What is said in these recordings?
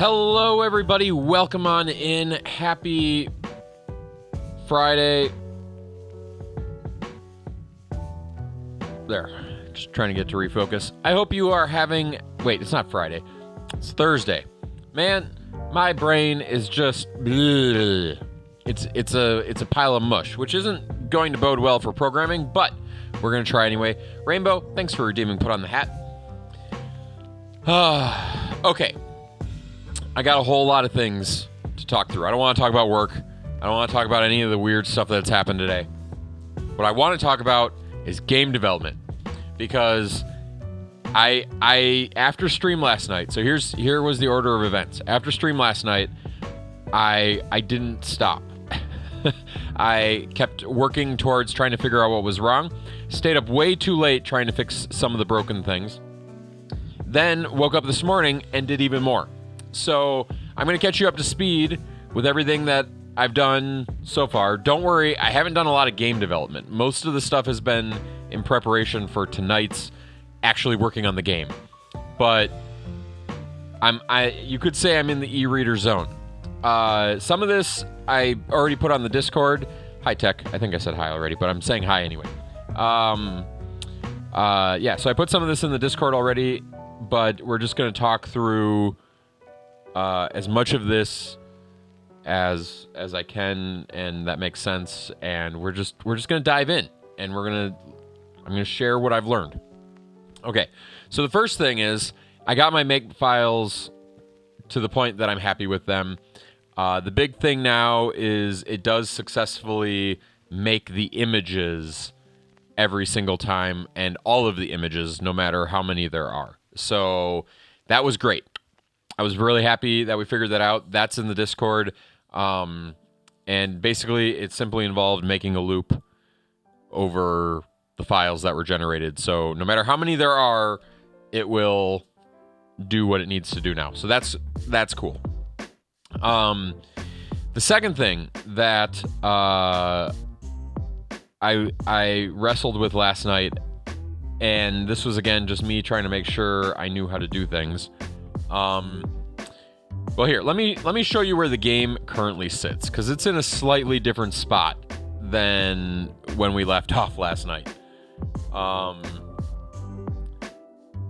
Hello, everybody. Welcome on in. Happy Friday. There. Just trying to get to refocus. I hope you are having... Wait, it's not Friday. It's Thursday. Man, my brain is just... It's a pile of mush, which isn't going to bode well for programming, but we're going to try anyway. Rainbow, thanks for redeeming Put on the Hat. Okay. I got a whole lot of things to talk through. I don't want to talk about work. I don't want to talk about any of the weird stuff that's happened today. What I want to talk about is game development, because I after stream last night. So here was the order of events. After stream last night, I didn't stop. I kept working towards trying to figure out what was wrong. Stayed up way too late trying to fix some of the broken things. Then woke up this morning and did even more. So I'm going to catch you up to speed with everything that I've done so far. Don't worry, I haven't done a lot of game development. Most of the stuff has been in preparation for tonight's actually working on the game. But you could say I'm in the E-reader zone. Some of this I already put on the Discord. Hi, Tech. I think I said hi already, but I'm saying hi anyway. Yeah, so I put some of this in the Discord already, but we're just going to talk through as much of this as I can, and that makes sense. And we're just gonna dive in, and I'm gonna share what I've learned. Okay, so the first thing is I got my make files to the point that I'm happy with them. The big thing now is it does successfully make the images every single time, and all of the images, no matter how many there are. So that was great. I was really happy that we figured that out. That's in the Discord. And basically, it simply involved making a loop over the files that were generated. So no matter how many there are, it will do what it needs to do now. So that's cool. The second thing that I wrestled with last night, and this was, again, just me trying to make sure I knew how to do things. Well, here, let me show you where the game currently sits, because it's in a slightly different spot than when we left off last night.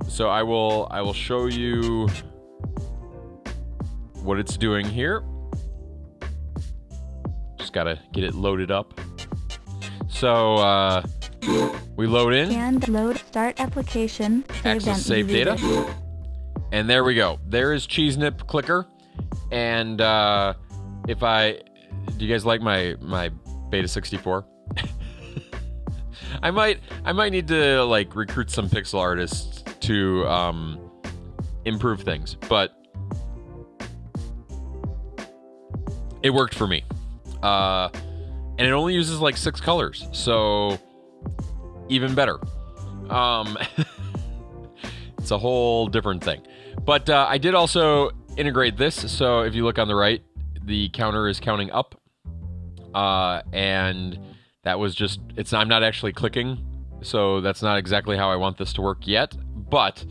So I will show you what it's doing here. Just gotta get it loaded up. So we load in. And load start application. Access save data. And there we go. There is CheeseNip Clicker. And do you guys like my Beta 64? I might need to like recruit some pixel artists to improve things, but it worked for me. And it only uses like 6 colors, so even better. It's a whole different thing. But I did also integrate this, so if you look on the right, the counter is counting up. And that was just, I'm not actually clicking, so that's not exactly how I want this to work yet. But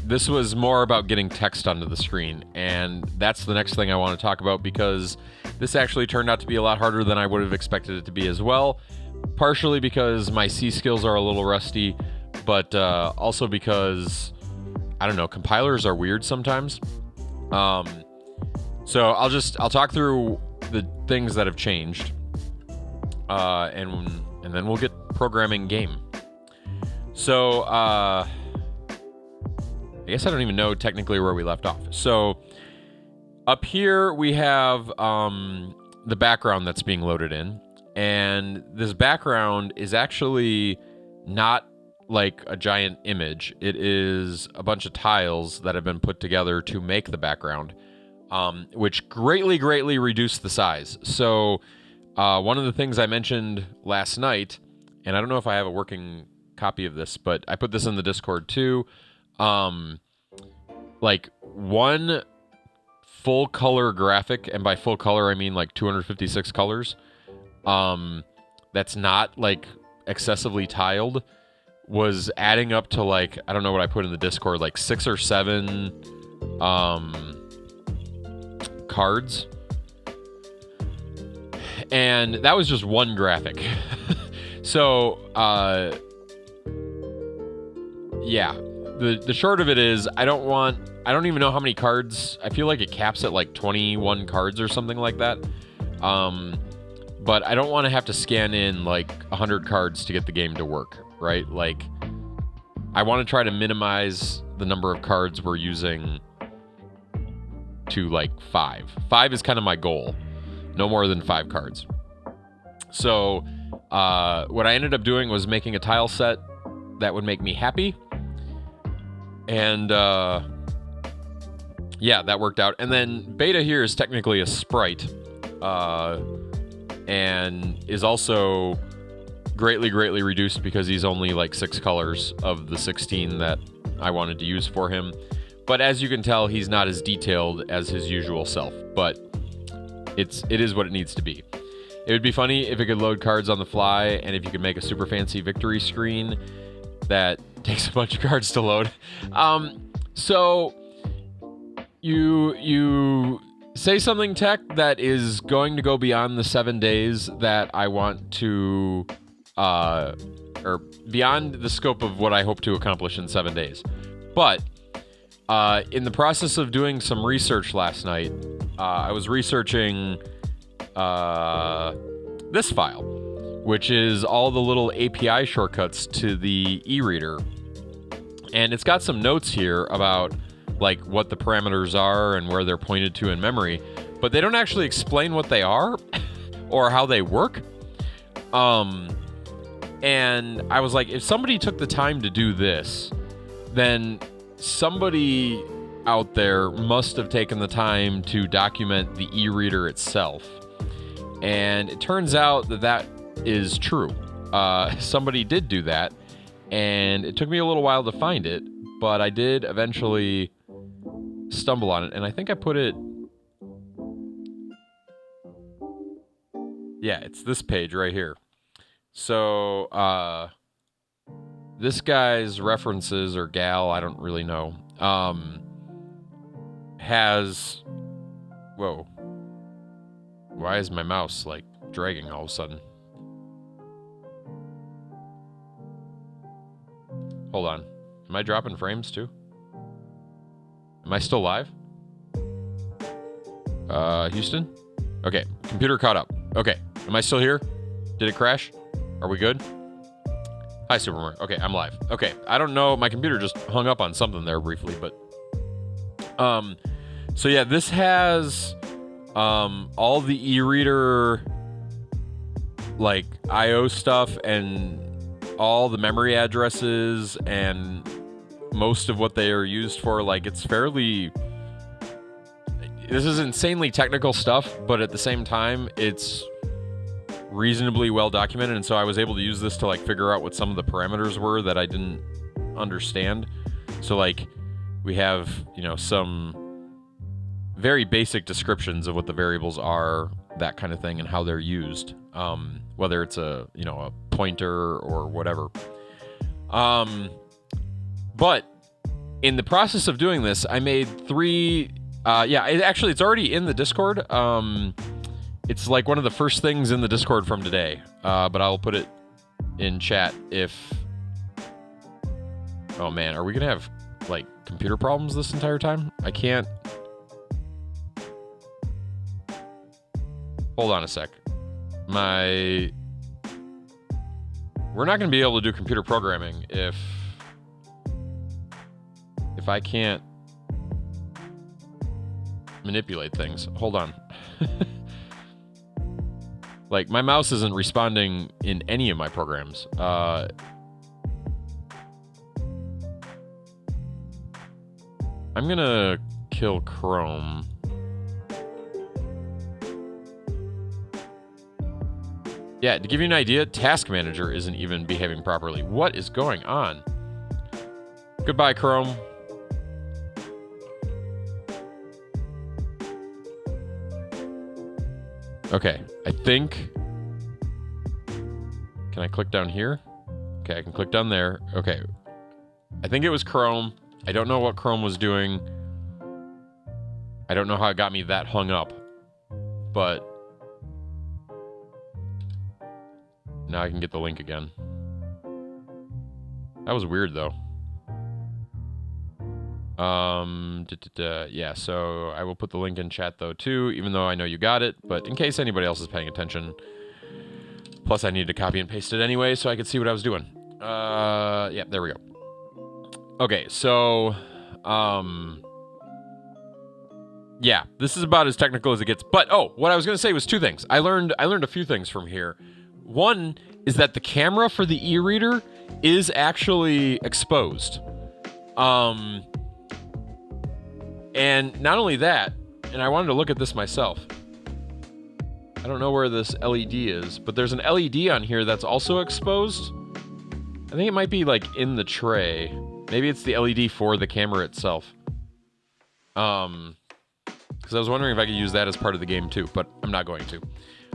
this was more about getting text onto the screen, and that's the next thing I want to talk about, because this actually turned out to be a lot harder than I would have expected it to be as well. Partially because my C skills are a little rusty, but also because, I don't know, compilers are weird sometimes. So I'll talk through the things that have changed, and then we'll get programming game. So I guess I don't even know technically where we left off. So up here we have the background that's being loaded in, and this background is actually not like a giant image. It is a bunch of tiles that have been put together to make the background, which greatly reduced the size. So one of the things I mentioned last night, and I don't know if I have a working copy of this, but I put this in the Discord too, like one full color graphic, and by full color I mean like 256 colors, that's not like excessively tiled, was adding up to like, I don't know what I put in the Discord, like 6 or 7 cards. And that was just one graphic. So, yeah. The short of it is, I don't even know how many cards. I feel like it caps at like 21 cards or something like that. But I don't want to have to scan in like 100 cards to get the game to work, right? Like, I want to try to minimize the number of cards we're using to like 5. 5 is kind of my goal. No more than 5 cards. So, what I ended up doing was making a tile set that would make me happy. And, yeah, that worked out. And then Beta here is technically a sprite. And is also greatly reduced because he's only like 6 colors of the 16 that I wanted to use for him. But as you can tell, he's not as detailed as his usual self. But it is what it needs to be. It would be funny if it could load cards on the fly, and if you could make a super fancy victory screen that takes a bunch of cards to load. So you say something, Tech, that is going to go beyond the 7 days that I want to, or beyond the scope of what I hope to accomplish in 7 days. But in the process of doing some research last night, I was researching this file, which is all the little API shortcuts to the e-reader. And it's got some notes here about like what the parameters are and where they're pointed to in memory, but they don't actually explain what they are or how they work. And I was like, if somebody took the time to do this, then somebody out there must have taken the time to document the e-reader itself. And it turns out that that is true. Somebody did do that, and it took me a little while to find it, but I did eventually stumble on it, and I think I put it... Yeah, it's this page right here. So, this guy's references, or gal, I don't really know, has... Whoa. Why is my mouse, like, dragging all of a sudden? Hold on. Am I dropping frames, too? Am I still live? Houston? Okay, computer caught up. Okay, am I still here? Did it crash? Are we good? Hi, Superman. Okay, I'm live. Okay, I don't know. My computer just hung up on something there briefly, but... So yeah, this has... all the e-reader like IO stuff and all the memory addresses and most of what they are used for. Like, it's fairly... This is insanely technical stuff, but at the same time, it's reasonably well documented, and so I was able to use this to like figure out what some of the parameters were that I didn't understand. So like, we have, you know, some very basic descriptions of what the variables are, that kind of thing, and how they're used, whether it's a, you know, a pointer or whatever. But in the process of doing this, I made 3. It's already in the Discord. It's like one of the first things in the Discord from today, but I'll put it in chat if... Oh man, are we gonna have like computer problems this entire time? I can't... Hold on a sec. We're not going to be able to do computer programming if I can't manipulate things. Hold on. Like, my mouse isn't responding in any of my programs. I'm going to kill Chrome. Yeah, to give you an idea, Task Manager isn't even behaving properly. What is going on? Goodbye, Chrome. Okay, I think... Can I click down here? Okay, I can click down there. Okay. I think it was Chrome. I don't know what Chrome was doing. I don't know how it got me that hung up, but now I can get the link again. That was weird, though. Yeah, so I will put the link in chat, though, too, even though I know you got it, but in case anybody else is paying attention. Plus, I needed to copy and paste it anyway so I could see what I was doing. Yeah, there we go. Okay, so, yeah, this is about as technical as it gets. But, oh, what I was going to say was two things. I learned a few things from here. One is that the camera for the e-reader is actually exposed. And not only that, and I wanted to look at this myself. I don't know where this LED is, but there's an LED on here that's also exposed. I think it might be like in the tray. Maybe it's the LED for the camera itself. Because I was wondering if I could use that as part of the game too, but I'm not going to.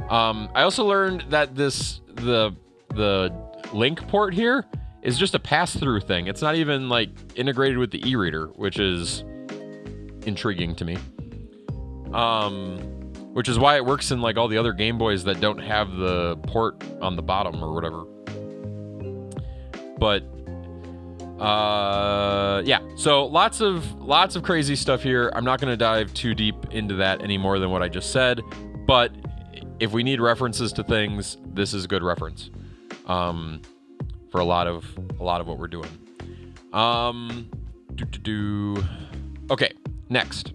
I also learned that the link port here is just a pass-through thing. It's not even like integrated with the e-reader, which is intriguing to me. Which is why it works in like all the other Game Boys that don't have the port on the bottom or whatever. But yeah, so lots of crazy stuff here. I'm not going to dive too deep into that any more than what I just said, but if we need references to things, this is a good reference for a lot of what we're doing. Okay, next.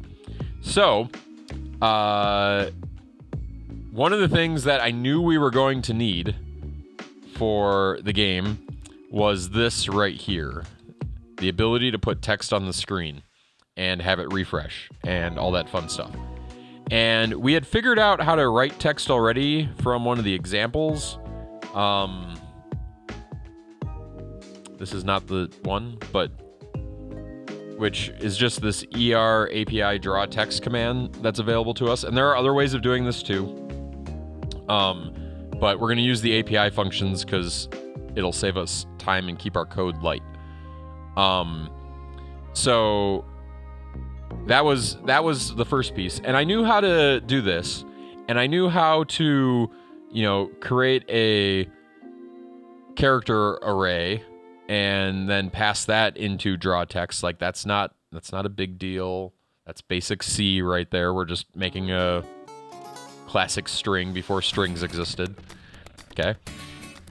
So, one of the things that I knew we were going to need for the game was this right here. The ability to put text on the screen and have it refresh and all that fun stuff. And we had figured out how to write text already from one of the examples. This is not the one, but which is just this ER API draw text command that's available to us. And there are other ways of doing this too. But we're going to use the API functions because it'll save us time and keep our code light. So that was the first piece. And I knew how to do this. And I knew how to, create a character array and then pass that into draw text. Like that's not a big deal. That's basic C right there. We're just making a classic string before strings existed. Okay.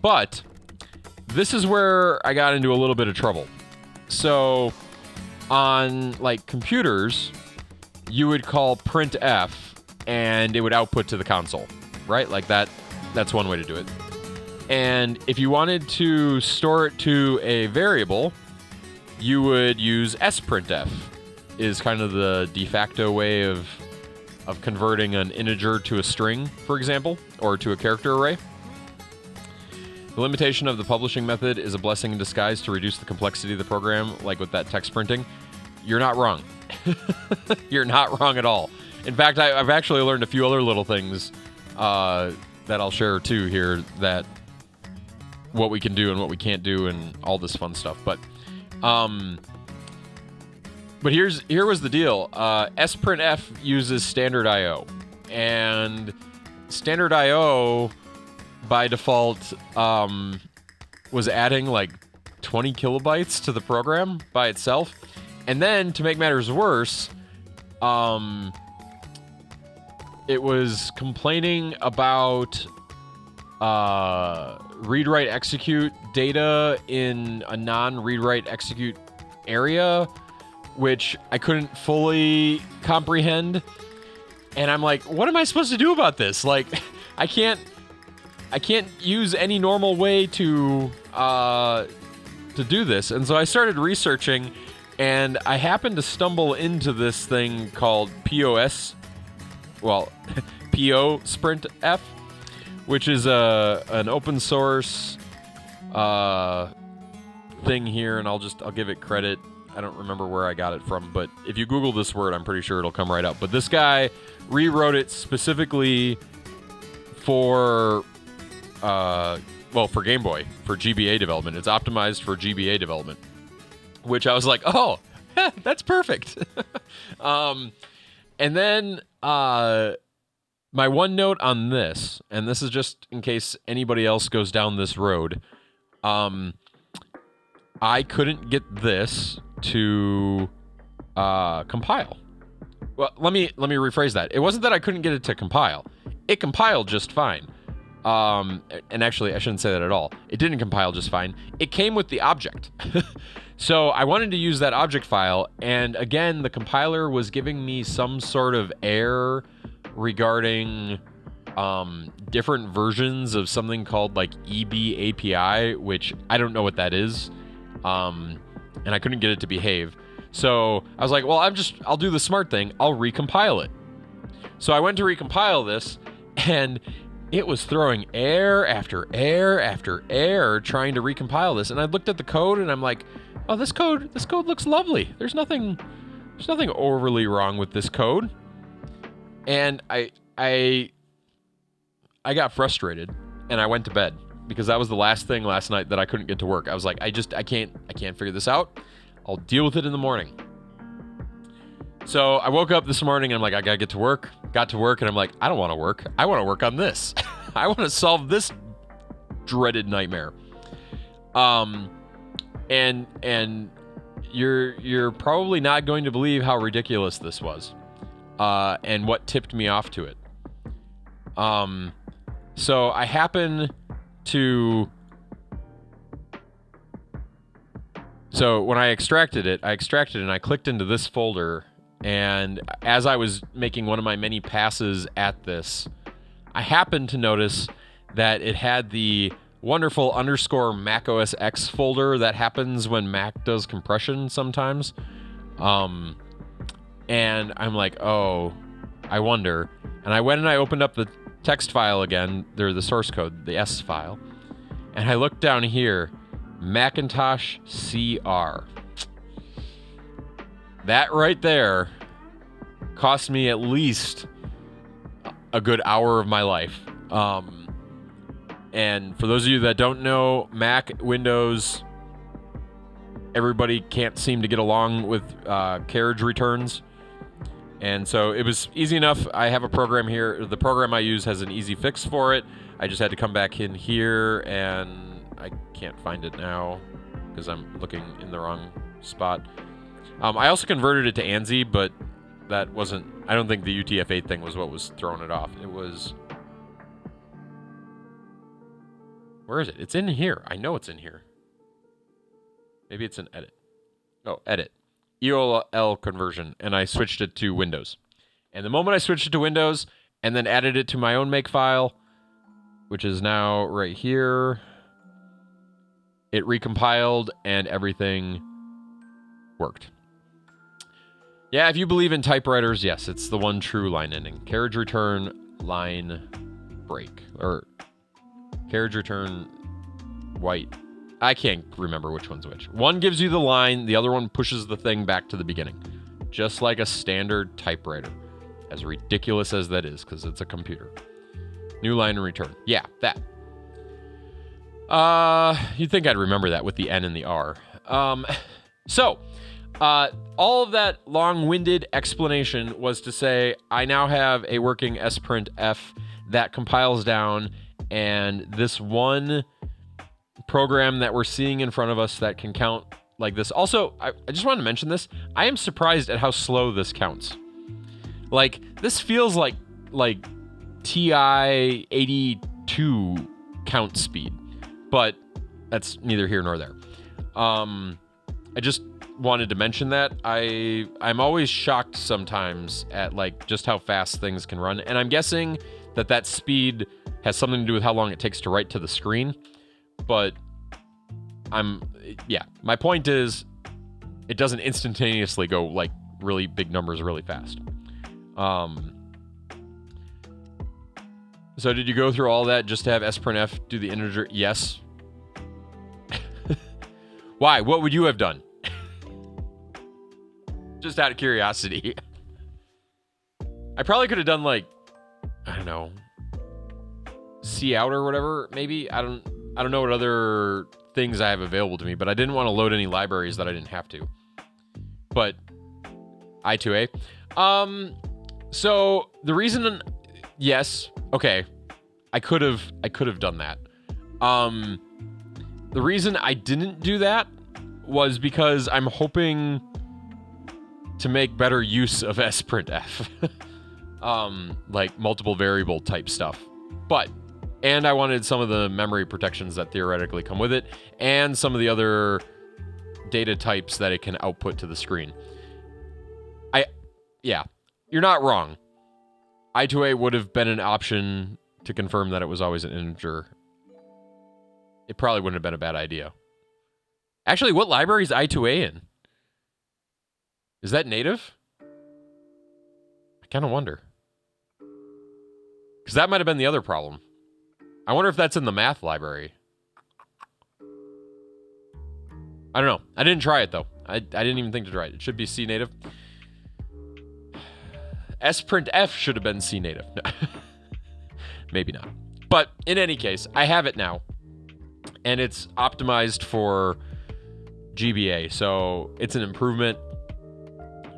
But this is where I got into a little bit of trouble. So on like computers, you would call printf and it would output to the console, right? Like that's one way to do it. And if you wanted to store it to a variable, you would use sprintf, is kind of the de facto way of converting an integer to a string, for example, or to a character array. The limitation of the publishing method is a blessing in disguise to reduce the complexity of the program, like with that text printing. You're not wrong. You're not wrong at all. In fact, I've actually learned a few other little things that I'll share too here, that what we can do and what we can't do and all this fun stuff. But here was the deal. sprintf uses standard IO, and standard IO by default was adding like 20 kilobytes to the program by itself. And then to make matters worse, it was complaining about read write execute data in a non-read write execute area, which I couldn't fully comprehend. And I'm like, what am I supposed to do about this? Like, I can't use any normal way to do this. And so I started researching, and I happened to stumble into this thing called PO sprintf, which is an open source thing here, and I'll give it credit. I don't remember where I got it from, but if you Google this word, I'm pretty sure it'll come right up. But this guy rewrote it specifically for Game Boy, for GBA development. It's optimized for GBA development, which I was like, oh, that's perfect. And then my one note on this, and this is just in case anybody else goes down this road, I couldn't get this to compile. Well, let me rephrase that. It wasn't that I couldn't get it to compile. It compiled just fine. And actually, I shouldn't say that at all. It didn't compile just fine. It came with the object. So I wanted to use that object file, and again, the compiler was giving me some sort of error regarding different versions of something called like EB API, which I don't know what that is. And I couldn't get it to behave. So I was like, well, I'll do the smart thing. I'll recompile it. So I went to recompile this, and it was throwing error after error after error trying to recompile this. And I looked at the code, and I'm like, oh, this code looks lovely. There's nothing overly wrong with this code. And I got frustrated, and I went to bed because that was the last thing last night that I couldn't get to work. I was like, I can't figure this out. I'll deal with it in the morning. So I woke up this morning, and I'm like, I gotta get to work. Got to work, and I'm like, I don't want to work. I want to work on this. I want to solve this dreaded nightmare. And you're probably not going to believe how ridiculous this was, and what tipped me off to it. So I happen to. So when I extracted it and I clicked into this folder, and as I was making one of my many passes at this, I happened to notice that it had the wonderful _Mac OS X folder that happens when Mac does compression sometimes. And I'm like, oh, I wonder. And I went and I opened up the text file again, the source code, the S file, and I looked down here, Macintosh CR. That right there cost me at least a good hour of my life. And for those of you that don't know, Mac, Windows, everybody can't seem to get along with carriage returns. And so it was easy enough. I have a program here. The program I use has an easy fix for it. I just had to come back in here, and I can't find it now because I'm looking in the wrong spot. I also converted it to ANSI, but that wasn't... I don't think the UTF-8 thing was what was throwing it off. It was... Where is it? It's in here. I know it's in here. Maybe it's in edit. Oh, edit. EOL conversion, and I switched it to Windows. And the moment I switched it to Windows and then added it to my own makefile, which is now right here, it recompiled and everything worked. Yeah, if you believe in typewriters, yes, it's the one true line ending. Carriage return, line break. Or carriage return, white. I can't remember which one's which. One gives you the line, the other one pushes the thing back to the beginning. Just like a standard typewriter. As ridiculous as that is, because it's a computer. New line and return. Yeah, that. You'd think I'd remember that with the N and the R. So, all of that long-winded explanation was to say I now have a working sprintf that compiles down, and this one program that we're seeing in front of us that can count like this. Also, I just wanted to mention this. I am surprised at how slow this counts. Like, this feels like TI 82 count speed, but that's neither here nor there. I just wanted to mention that. I'm always shocked sometimes at like just how fast things can run, and I'm guessing that speed has something to do with how long it takes to write to the screen. But my point is, it doesn't instantaneously go like really big numbers really fast. So did you go through all that just to have sprintf do the integer? Yes. Why? What would you have done? Just out of curiosity. I probably could have done like, I don't know, C out or whatever, maybe. I don't know what other things I have available to me, but I didn't want to load any libraries that I didn't have to. But I2A. So the reason, yes, okay, I could have done that. The reason I didn't do that was because I'm hoping to make better use of sprintf, like multiple variable type stuff. And I wanted some of the memory protections that theoretically come with it, and some of the other data types that it can output to the screen. Yeah, you're not wrong. I2A would have been an option to confirm that it was always an integer. It probably wouldn't have been a bad idea. Actually, what library is I2A in? Is that native? I kind of wonder. Because that might have been the other problem. I wonder if that's in the math library. I don't know. I didn't try it, though. I didn't even think to try it. It should be C native. sprintf should have been C native. Maybe not. But in any case, I have it now. And it's optimized for GBA. So it's an improvement.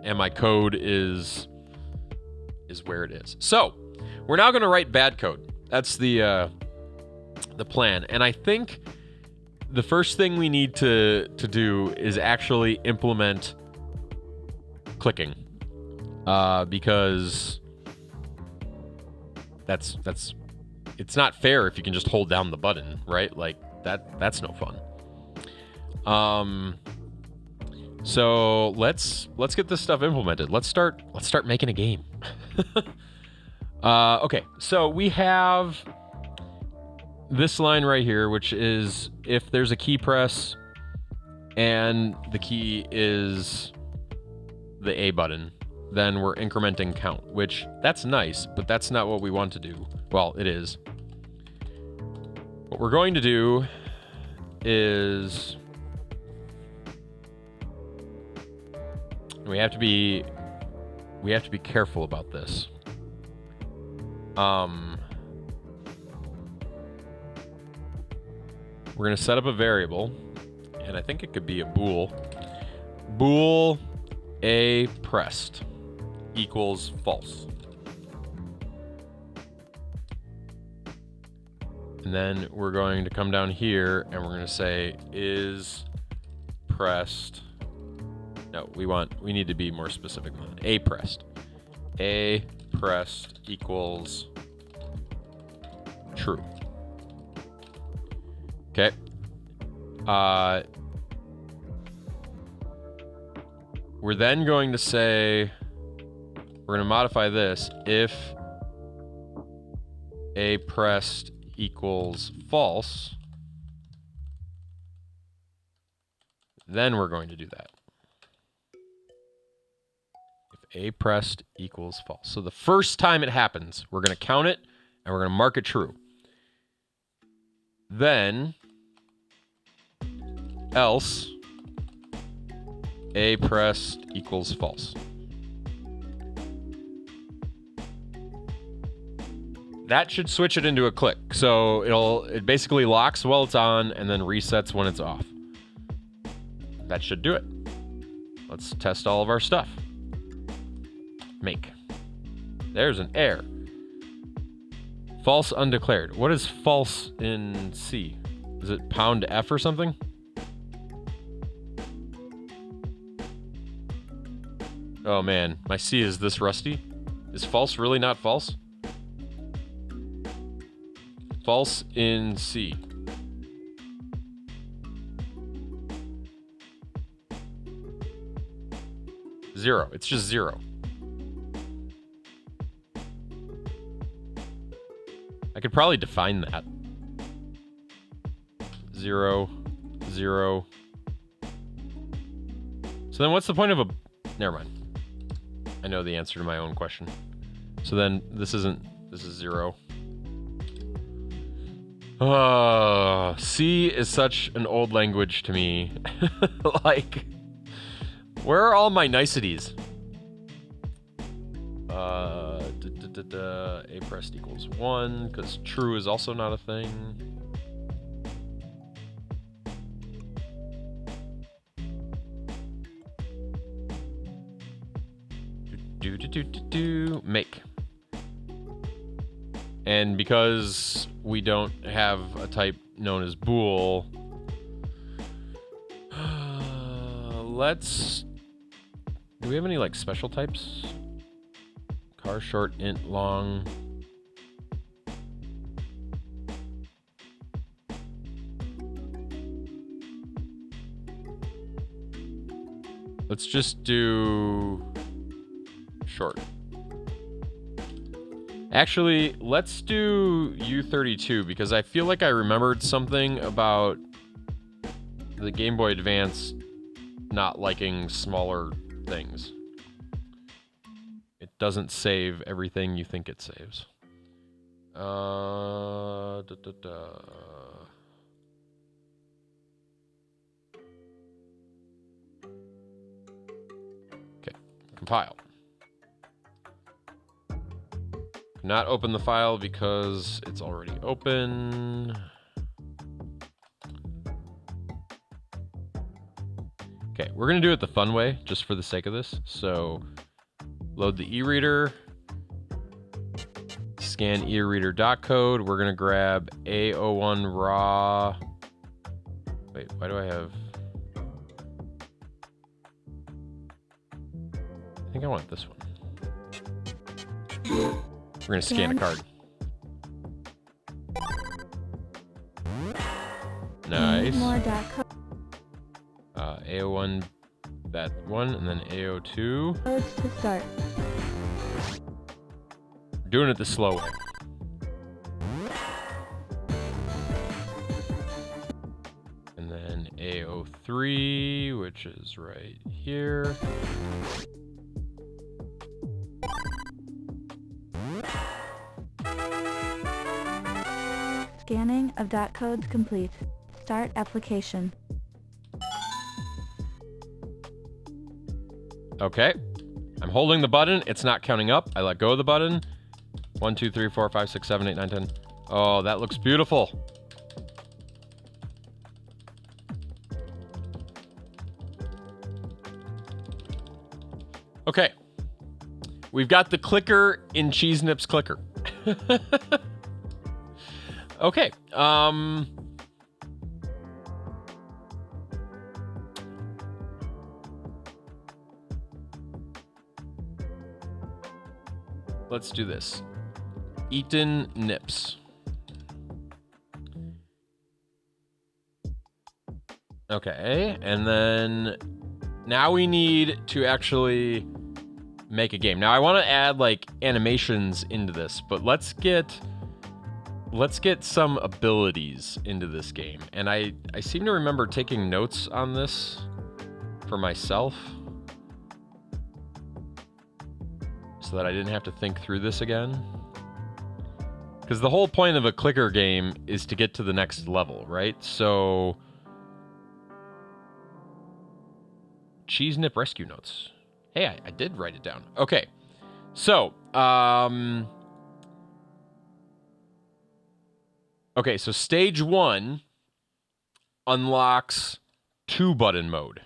And my code is where it is. So we're now going to write bad code. That's the plan. And I think the first thing we need to do is actually implement clicking, because that's it's not fair if you can just hold down the button, right? Like that's no fun. So let's get this stuff implemented. Let's start making a game. Okay, so we have this line right here, which is if there's a key press and the key is the A button, then we're incrementing count, which that's nice, but that's not what we want to do. Well, it is. What we're going to do is we have to be careful about this. We're going to set up a variable, and I think it could be a bool. Bool A pressed equals false. And then we're going to come down here and we're going to say is pressed. No, we need to be more specific than that. A pressed. A pressed equals true. Okay. We're then going to say, we're going to modify this if A pressed equals false, then we're going to do that. If A pressed equals false. So the first time it happens, we're going to count it and we're going to mark it true. Then, else A pressed equals false. That should switch it into a click. So it basically locks while it's on and then resets when it's off. That should do it. Let's test all of our stuff. Make. There's an error. False undeclared. What is false in C? Is it pound F or something? Oh man, my C is this rusty. Is false really not false? False in C. Zero. It's just zero. I could probably define that. 0, 0. So then what's the point of a... Never mind. I know the answer to my own question. So then this is 0. Oh, C is such an old language to me. Like, where are all my niceties? A pressed equals 1, because true is also not a thing. Make. And because we don't have a type known as bool, let's... Do we have any, like, special types? Car, short, int, long. Let's just do short. Actually, let's do U32 because I feel like I remembered something about the Game Boy Advance not liking smaller things. It doesn't save everything you think it saves. Okay, compile. Not open the file because it's already open. Okay, we're gonna do it the fun way, just for the sake of this. So, load the e-reader, scan e-reader .code. We're gonna grab A01 raw. Wait, why do I have? I think I want this one. We're gonna scan a card. Nice. A01, that one, and then A02. Codes to start. We're doing it the slow way. And then A03, which is right here. Scanning of dot codes complete. Start application. Okay. I'm holding the button. It's not counting up. I let go of the button. 1, 2, 3, 4, 5, 6, 7, 8, 9, 10. Oh, that looks beautiful. Okay. We've got the clicker in Cheese Nips Clicker. Okay. Let's do this. Eaten Nips. Okay, and then now we need to actually make a game. Now I want to add like animations into this, but let's get some abilities into this game. And I seem to remember taking notes on this for myself so that I didn't have to think through this again. Because the whole point of a clicker game is to get to the next level, right? So, Cheese Nip Rescue Notes. Hey, I did write it down. Okay, so, okay, so stage 1 unlocks 2-button mode.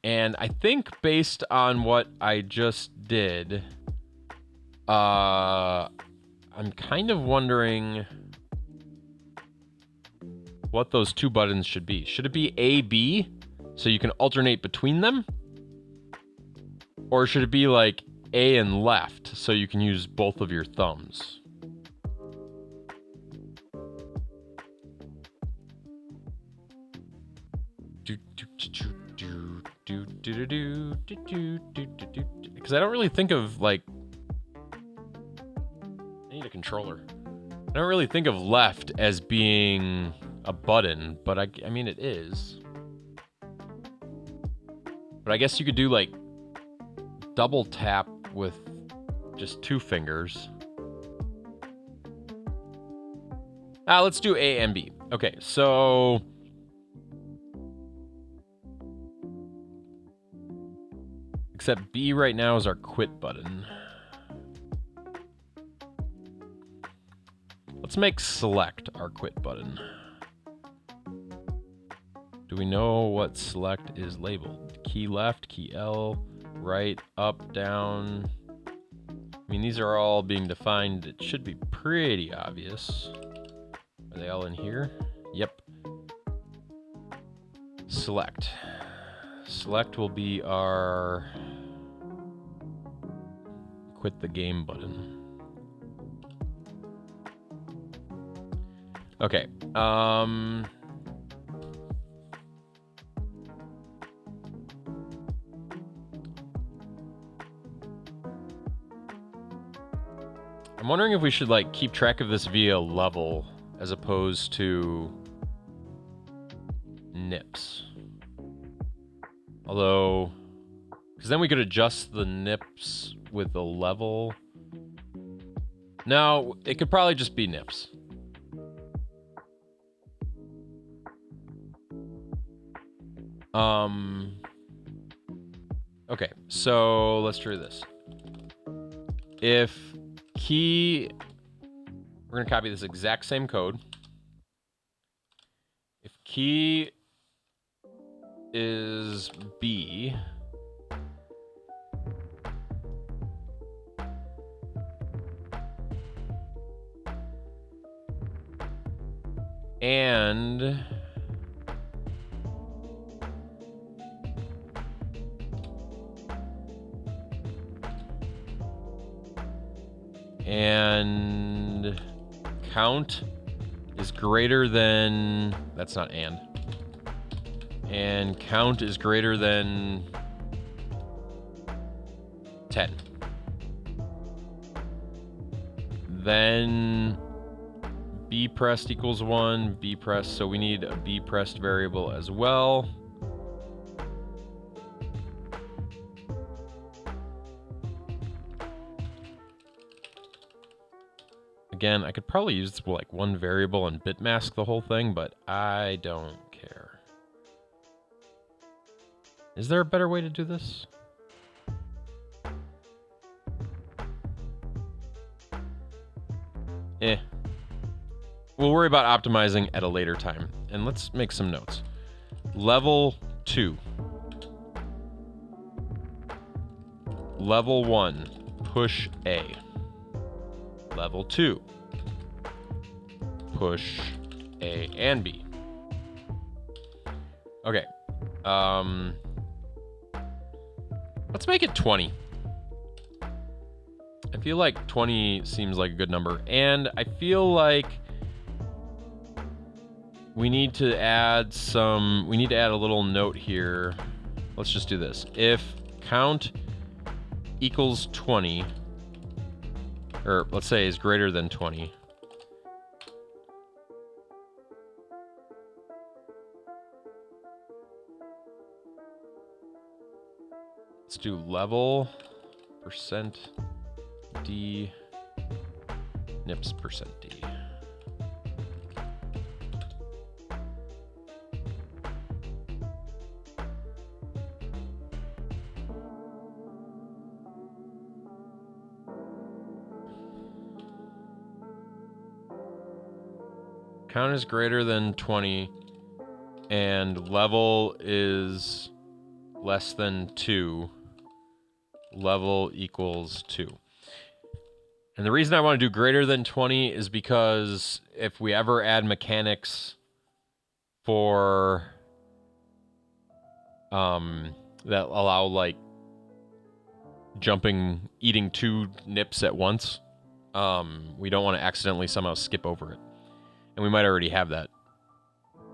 And I think based on what I just did, I'm kind of wondering what those 2 buttons should be. Should it be A, B, so you can alternate between them? Or should it be like A and left, so you can use both of your thumbs? Because I don't really think of, like... I need a controller. I don't really think of left as being a button, but I mean, it is. But I guess you could do, like, double tap with just 2 fingers. Let's do A and B. Okay, so... Except B right now is our quit button. Let's make select our quit button. Do we know what select is labeled? Key left, key L, right, up, down. I mean, these are all being defined. It should be pretty obvious. Are they all in here? Yep. Select. Select will be our quit the game button. Okay. I'm wondering if we should like keep track of this via level as opposed to nips. Although, because then we could adjust the nips with the level. No, it could probably just be nips. Okay, so let's try this. If key, we're gonna copy this exact same code. If key is B, and count is greater than, that's not and count is greater than 10. Then B pressed equals 1, B pressed, so we need a B pressed variable as well. Again, I could probably use like one variable and bit mask the whole thing, but I don't care. Is there a better way to do this? We'll worry about optimizing at a later time. And let's make some notes. Level 2. Level 1, push A. Level 2, push A and B. Okay. Let's make it 20. I feel like 20 seems like a good number, and I feel like we need to add a little note here. Let's just do this. If count equals 20, or let's say is greater than 20, let's do level percent D nips percent D. Count is greater than 20 and level is less than 2. Level equals 2. And the reason I want to do greater than 20 is because if we ever add mechanics for that allow like eating 2 nips at once, we don't want to accidentally somehow skip over it. And we might already have that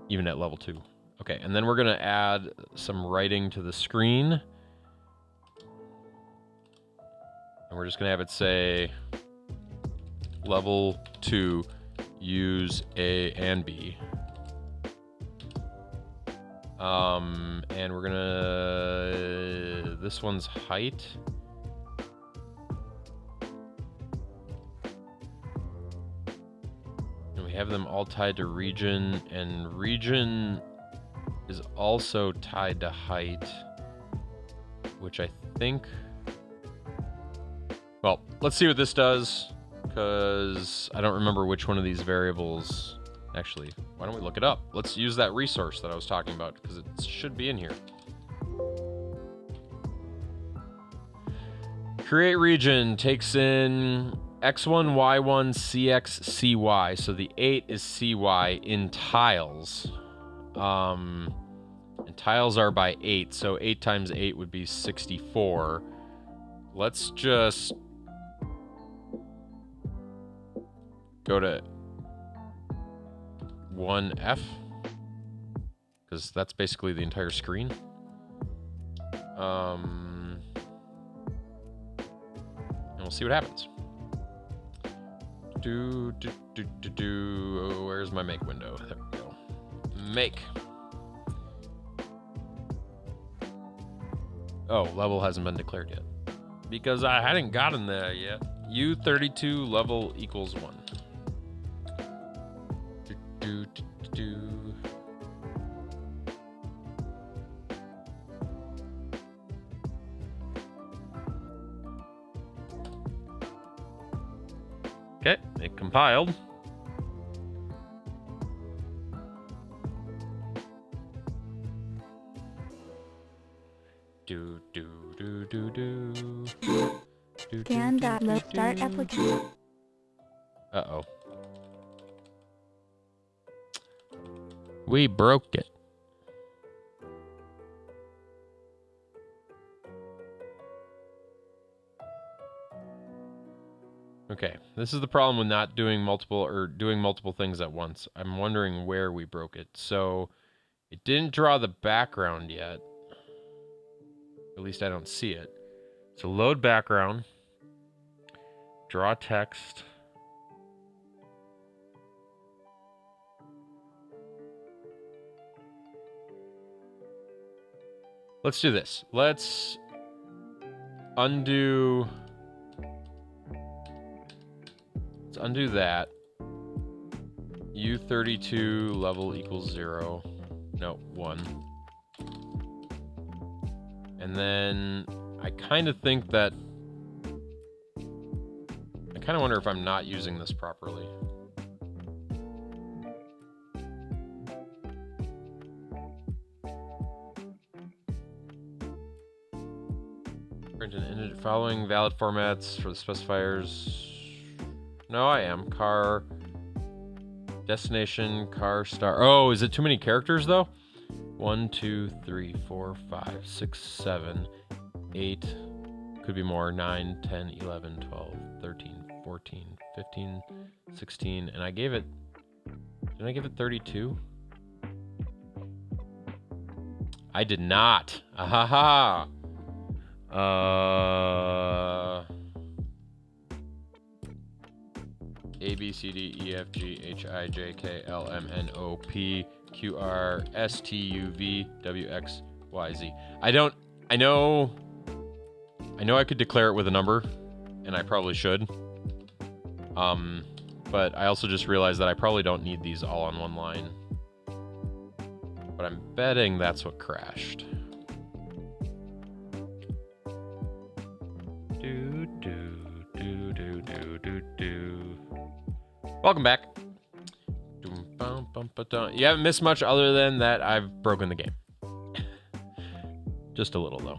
even at level 2. Okay, and then we're going to add some writing to the screen. And we're just going to have it say level 2, use A and B. And we're going to, this one's height. Have them all tied to region, and region is also tied to height, which I think, well, let's see what this does, because I don't remember which one of these variables. Actually, why don't we look it up? Let's use that resource that I was talking about, because it should be in here. Create region takes in x1, y1, cx, cy. So the 8 is cy in tiles. And tiles are by 8, so 8 times 8 would be 64. Let's just go to 1F, because that's basically the entire screen. And we'll see what happens. Where's my make window? There we go. Make. Oh, level hasn't been declared yet, because I hadn't gotten there yet. U32 level equals 1. Okay, it compiled. Scan.load start application. Uh-oh. We broke it. Okay, this is the problem with not doing multiple things at once. I'm wondering where we broke it. So it didn't draw the background yet. At least I don't see it. So load background, draw text. Let's do this. Let's undo that. U32 level equals 0. No, 1. And then I kind of think that... I kind of wonder if I'm not using this properly. Print and init following valid formats for the specifiers. No, I am. Car, destination, car, star. Oh, is it too many characters though? 1, 2, 3, 4, 5, 6, 7, 8. Could be more. 9, 10, 11, 12, 13, 14, 15, 16. And I gave it... Did I give it 32? I did not. Ahaha. A, B, C, D, E, F, G, H, I, J, K, L, M, N, O, P, Q, R, S, T, U, V, W, X, Y, Z. I know I could declare it with a number, and I probably should. But I also just realized that I probably don't need these all on one line. But I'm betting that's what crashed. Welcome back. You haven't missed much other than that I've broken the game. Just a little though.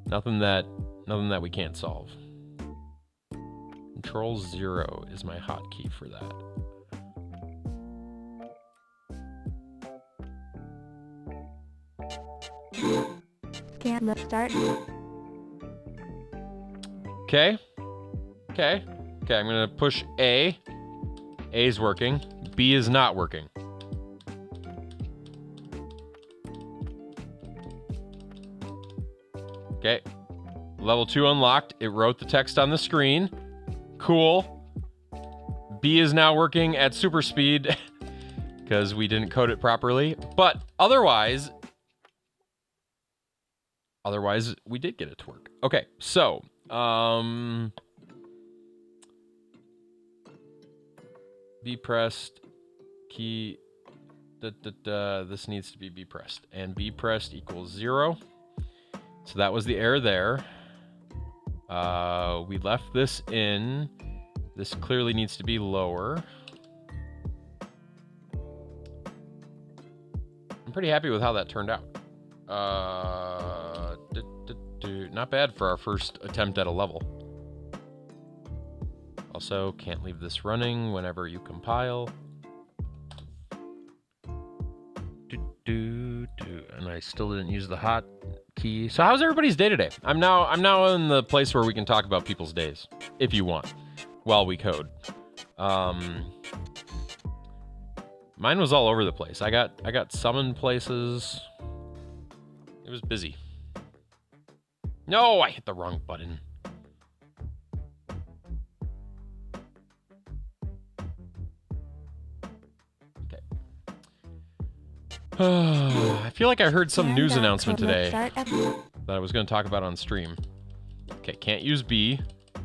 Nothing that we can't solve. Control 0 is my hotkey for that. Scan, let's start. Okay. Okay, I'm gonna push A. A is working. B is not working. Okay. Level 2 unlocked. It wrote the text on the screen. Cool. B is now working at super speed because we didn't code it properly. But otherwise, we did get it to work. Okay, so, B pressed, key, this needs to be B pressed. And B pressed equals 0. So that was the error there. We left this in. This clearly needs to be lower. I'm pretty happy with how that turned out. Not bad for our first attempt at a level. Also, can't leave this running whenever you compile. And I still didn't use the hot key. So how's everybody's day today? I'm now in the place where we can talk about people's days, if you want, while we code. Mine was all over the place. I got summoned places. It was busy. No, I hit the wrong button. I feel like I heard some news announcement today that I was going to talk about on stream. Okay, can't use B.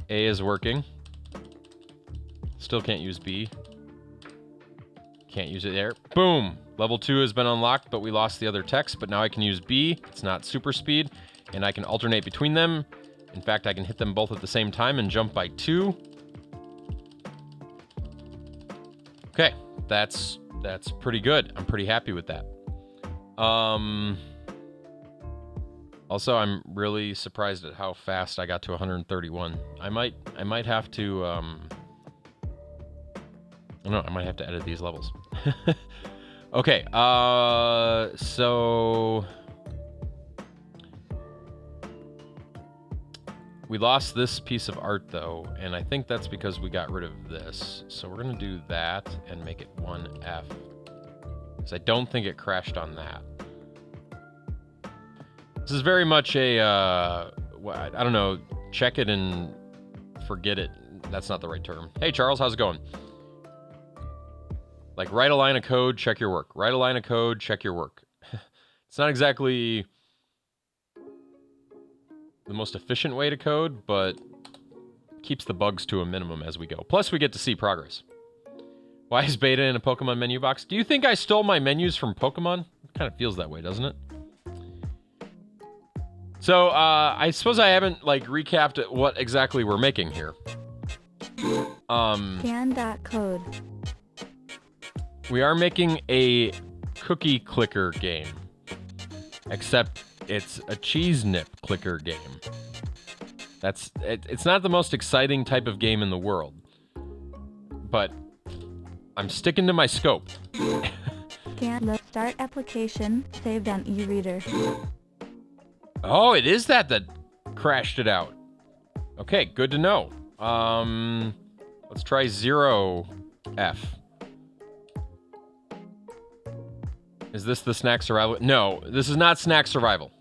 A is working. Still can't use B. Can't use it there. Boom! Level 2 has been unlocked, but we lost the other text, but now I can use B. It's not super speed, and I can alternate between them. In fact, I can hit them both at the same time and jump by 2. Okay, that's pretty good. I'm pretty happy with that. Also, I'm really surprised at how fast I got to 131. I might have to, I don't know, I might have to edit these levels. Okay, so we lost this piece of art though, and I think that's because we got rid of this. So we're gonna do that and make it 1F. Because I don't think it crashed on that. This is very much a, I don't know, check it and forget it. That's not the right term. Hey, Charles, how's it going? Like, write a line of code, check your work. Write a line of code, check your work. It's not exactly the most efficient way to code, but keeps the bugs to a minimum as we go. Plus, we get to see progress. Why is beta in a Pokemon menu box? Do you think I stole my menus from Pokemon? It kind of feels that way, doesn't it? So, I suppose I haven't, like, recapped what exactly we're making here. Scan.code. We are making a cookie clicker game. Except it's a cheese nip clicker game. It's not the most exciting type of game in the world. But I'm sticking to my scope. Start application saved on E-reader. Oh, it is that crashed it out. Okay, good to know. Let's try 0F. Is this the snack survival? No, this is not snack survival.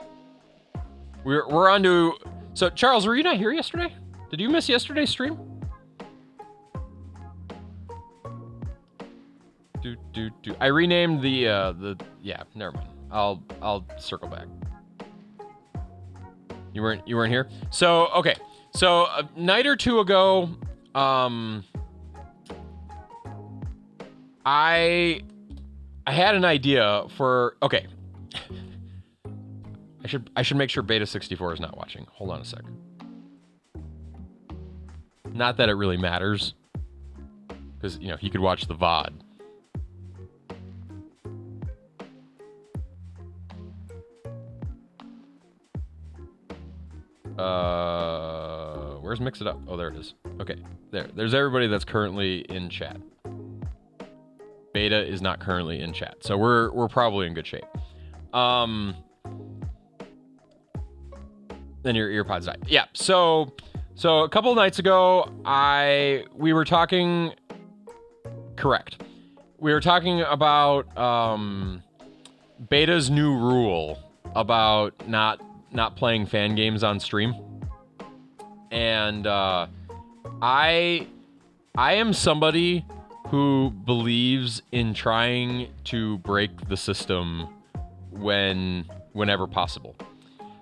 We're on to... So, Charles, were you not here yesterday? Did you miss yesterday's stream? I renamed the yeah, never mind. I'll circle back. You weren't here? So, okay. So, a night or two ago, I had an idea for... Okay. I should make sure Beta 64 is not watching. Hold on a sec. Not that it really matters. Because, you know, he could watch the VOD. Where's Mix It Up? Oh, there it is. Okay, there's everybody that's currently in chat. Beta is not currently in chat, so we're probably in good shape. Then your earpods died. Yeah. So a couple of nights ago, we were talking. Correct. We were talking about Beta's new rule about not playing fan games on stream. And I am somebody who believes in trying to break the system whenever possible.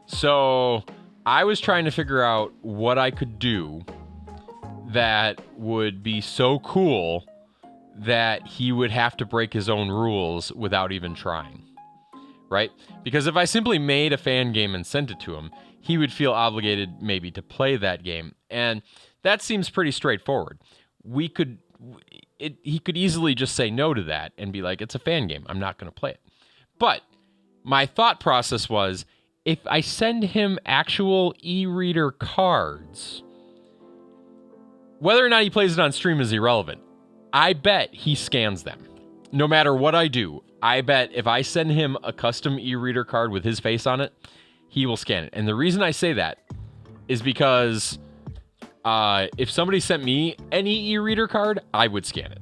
So I was trying to figure out what I could do that would be so cool that he would have to break his own rules without even trying. Right? Because if I simply made a fan game and sent it to him, he would feel obligated maybe to play that game. And that seems pretty straightforward. He could easily just say no to that and be like, it's a fan game. I'm not going to play it. But my thought process was, if I send him actual e-reader cards, whether or not he plays it on stream is irrelevant. I bet he scans them. No matter what I do, I bet if I send him a custom e-reader card with his face on it, he will scan it. And the reason I say that is because if somebody sent me any e-reader card, I would scan it.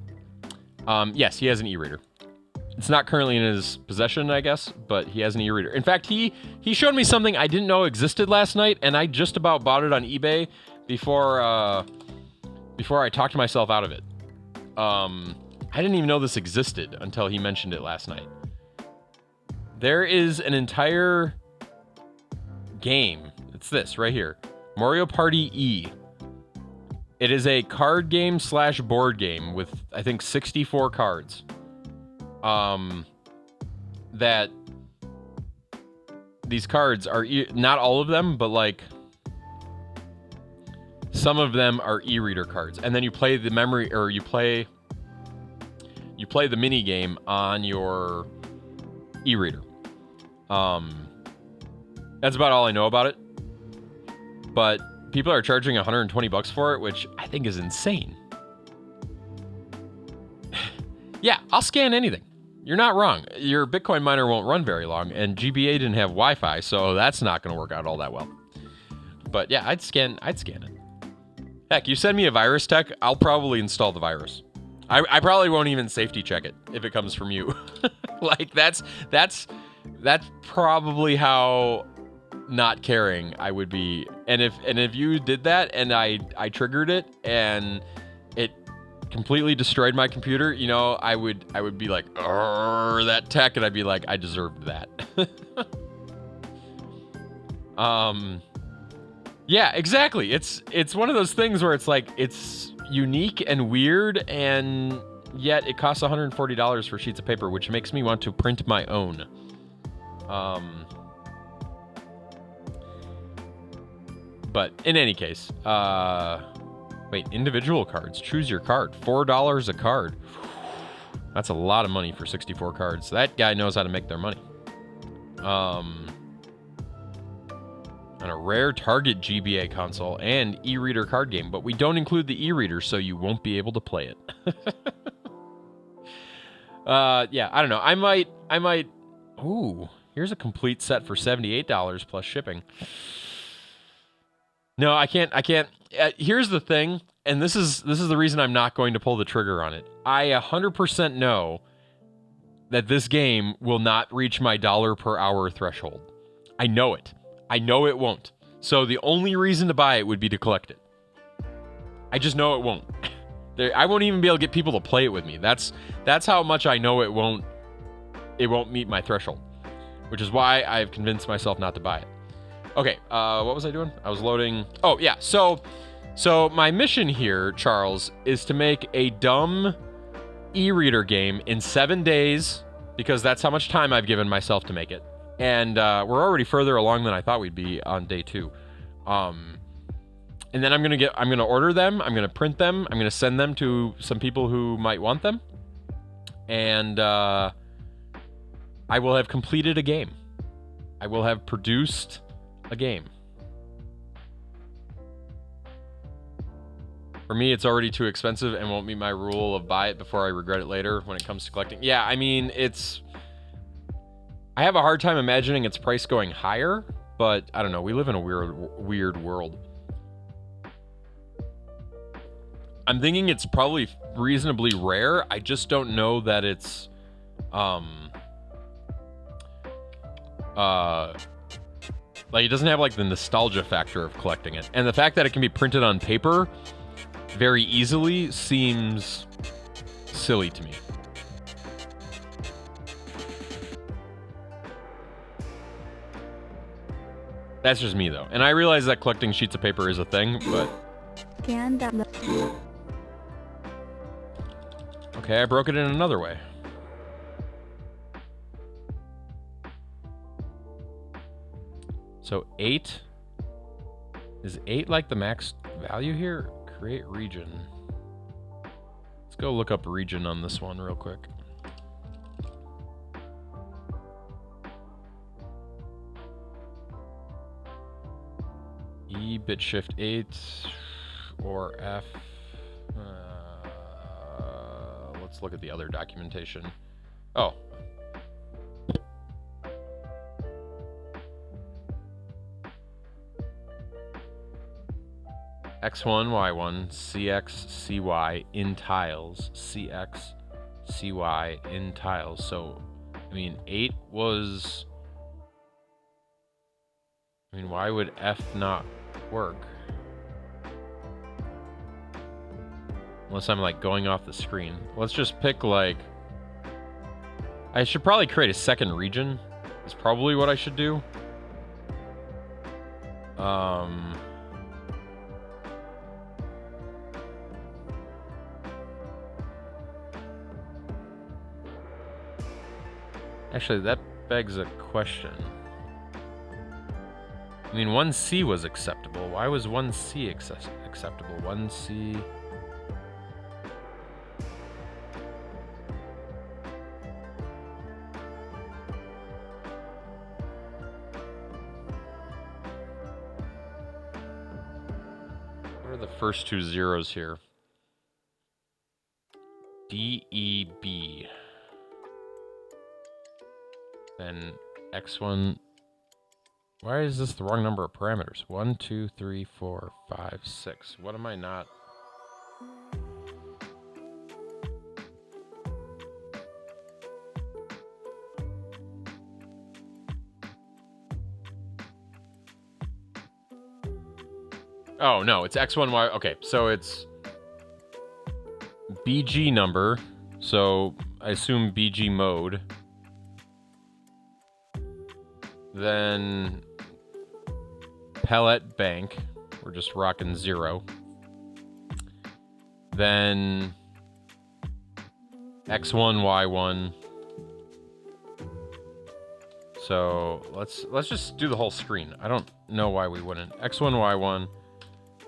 Yes, he has an e-reader. It's not currently in his possession, I guess, but he has an e-reader. In fact, he showed me something I didn't know existed last night, and I just about bought it on eBay before I talked myself out of it. I didn't even know this existed until he mentioned it last night. There is an entire game. It's this right here. Mario Party E. It is a card game / board game with, I think, 64 cards. That these cards are not all of them, but like some of them are e-reader cards, and then you play the memory, or you play the mini game on your e-reader. That's about all I know about it, but people are charging $120 for it, which I think is insane. Yeah, I'll scan anything. You're not wrong. Your Bitcoin miner won't run very long, and GBA didn't have Wi-Fi, so that's not going to work out all that well. But yeah, I'd scan it. Heck, you send me a virus tech, I'll probably install the virus. I probably won't even safety check it if it comes from you. Like that's probably how not caring I would be. And if you did that and I triggered it and it completely destroyed my computer, you know, I would be like, that tech, and I'd be like, I deserved that. Yeah, exactly. It's one of those things where it's like, it's unique and weird, and yet it costs $140 for sheets of paper, which makes me want to print my own. But in any case, wait, individual cards. Choose your card. $4 a card. That's a lot of money for 64 cards. That guy knows how to make their money. On a rare Target GBA console and e-reader card game, but we don't include the e-reader, so you won't be able to play it. Yeah, I don't know. I might. Ooh, here's a complete set for $78 plus shipping. No, I can't. Here's the thing, and this is the reason I'm not going to pull the trigger on it. I 100% know that this game will not reach my $1 per hour threshold. I know it. I know it won't. So the only reason to buy it would be to collect it. I just know it won't. I won't even be able to get people to play it with me. That's how much I know it won't meet my threshold, which is why I've convinced myself not to buy it. Okay, what was I doing? I was loading. Oh, yeah. So my mission here, Charles, is to make a dumb e-reader game in 7 days, because that's how much time I've given myself to make it. And we're already further along than I thought we'd be on day 2. And then I'm gonna order them. I'm gonna print them. I'm gonna send them to some people who might want them. And I will have completed a game. I will have produced a game. For me, it's already too expensive and won't meet my rule of buy it before I regret it later when it comes to collecting. Yeah, I mean, I have a hard time imagining its price going higher, but I don't know. We live in a weird world. I'm thinking it's probably reasonably rare. I just don't know that it's like, it doesn't have like the nostalgia factor of collecting it. And the fact that it can be printed on paper very easily seems silly to me. That's just me, though. And I realize that collecting sheets of paper is a thing, but... Okay, I broke it in another way. So 8... Is 8 like the max value here? Create region. Let's go look up region on this one real quick. B, bit shift 8, or F. Let's look at the other documentation. Oh. X1, Y1, CX, CY in tiles, CX, CY in tiles. So, I mean, 8 was... I mean, why would F not work? Unless I'm, like, going off the screen. Let's just pick, like... I should probably create a second region. Is probably what I should do. Actually, that begs a question. I mean, 1C was acceptable. Why was 1C acceptable? 1C... What are the first two zeros here? DEB. Then X1... Why is this the wrong number of parameters? 1, 2, 3, 4, 5, 6. What am I not... Oh, no, it's X1Y. Okay, so it's BG number. So I assume BG mode. Then pellet bank. We're just rocking 0. Then X1, Y1. So let's just do the whole screen. I don't know why we wouldn't. X1, Y1.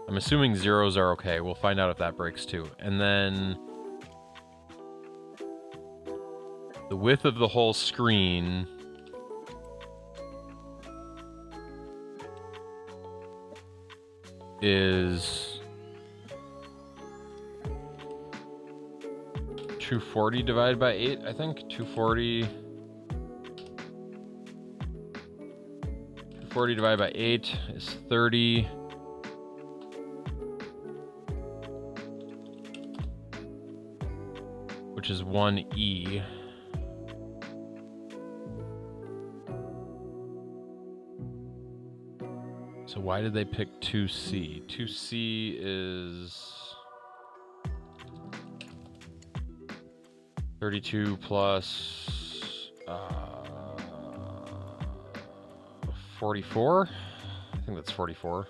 I'm assuming zeros are okay. We'll find out if that breaks too. And then the width of the whole screen is 240 divided by 8, I think. 240 divided by 8 is 30. Which is 1E. So why did they pick 2C? 2C is 32 plus 44? I think that's 44.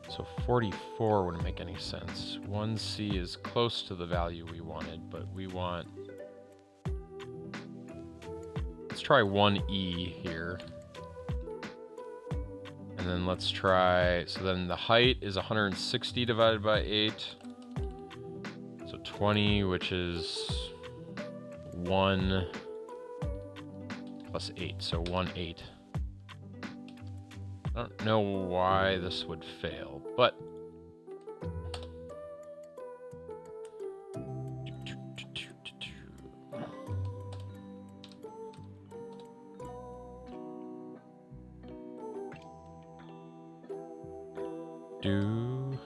So 44 wouldn't make any sense. 1C is close to the value we wanted, but we want... Let's try 1E here. And then let's try... So then the height is 160 divided by 8. So 20, which is 1 plus 8. So 1/8. I don't know why this would fail, but...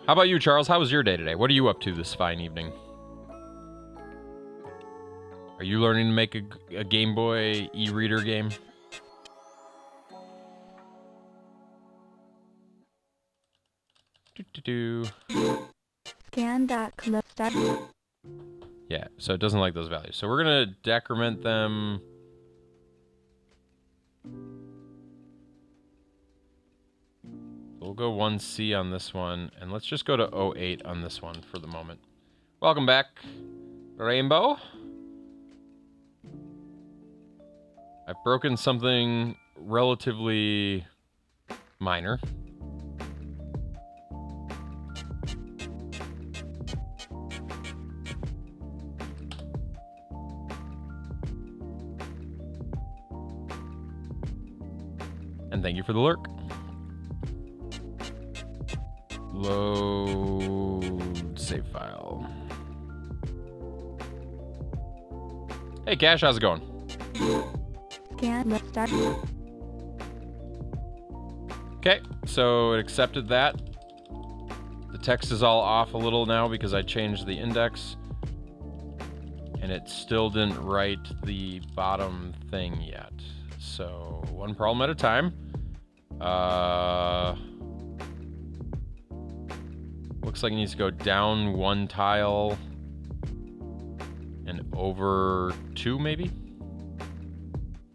How about you, Charles? How was your day today? What are you up to this fine evening? Are you learning to make a Game Boy E-reader game? Scan.close. Yeah, so it doesn't like those values. So we're going to decrement them. We'll go 1C on this one, and let's just go to 08 on this one for the moment. Welcome back, Rainbow. I've broken something relatively minor. And thank you for the lurk. Load save file. Hey, Cash, how's it going? Scan, let's start. Okay, so it accepted that. The text is all off a little now because I changed the index. And it still didn't write the bottom thing yet. So, one problem at a time. Looks like it needs to go down one tile and over two, maybe?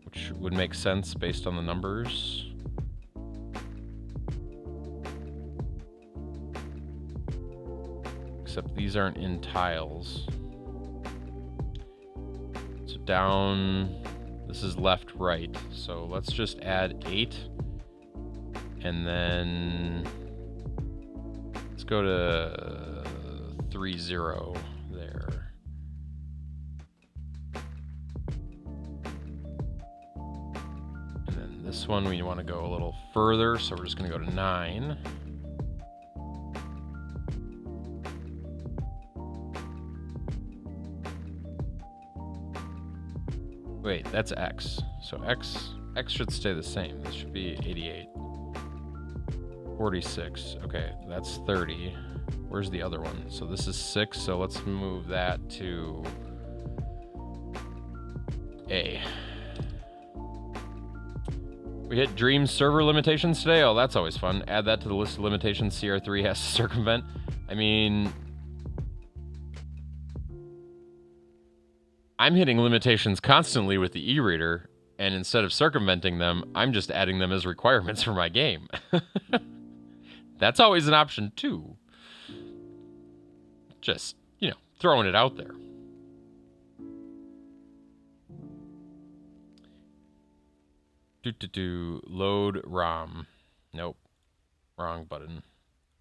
Which would make sense based on the numbers. Except these aren't in tiles. So down, this is left, right. So let's just add 8. And then let's go to 3, 0 there. And then this one we want to go a little further, so we're just going to go to 9. Wait, that's X. So X should stay the same. This should be 88. 46. Okay, that's 30. Where's the other one? So this is 6, so let's move that to A. We hit Dream server limitations today. Oh, that's always fun. Add that to the list of limitations CR3 has to circumvent. I mean, I'm hitting limitations constantly with the e-reader, and instead of circumventing them, I'm just adding them as requirements for my game. That's always an option too. Just, throwing it out there. Load ROM. Nope. Wrong button.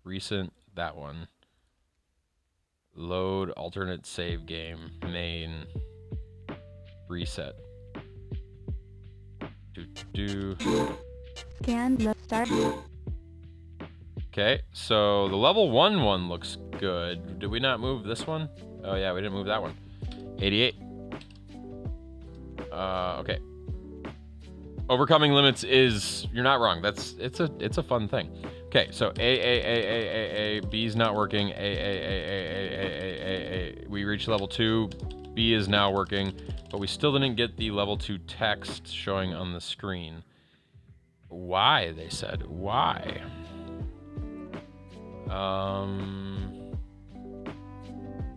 Recent, that one. Load alternate save game. Main. Reset. Scan, let's start. Okay, so the level 1 one looks good. Did we not move this one? Oh yeah, we didn't move that one. 88. Okay. Overcoming limits is, you're not wrong. It's a fun thing. Okay, so A, B's not working. A. We reached level 2. B is now working, but we still didn't get the level 2 text showing on the screen. Why, they said. Why?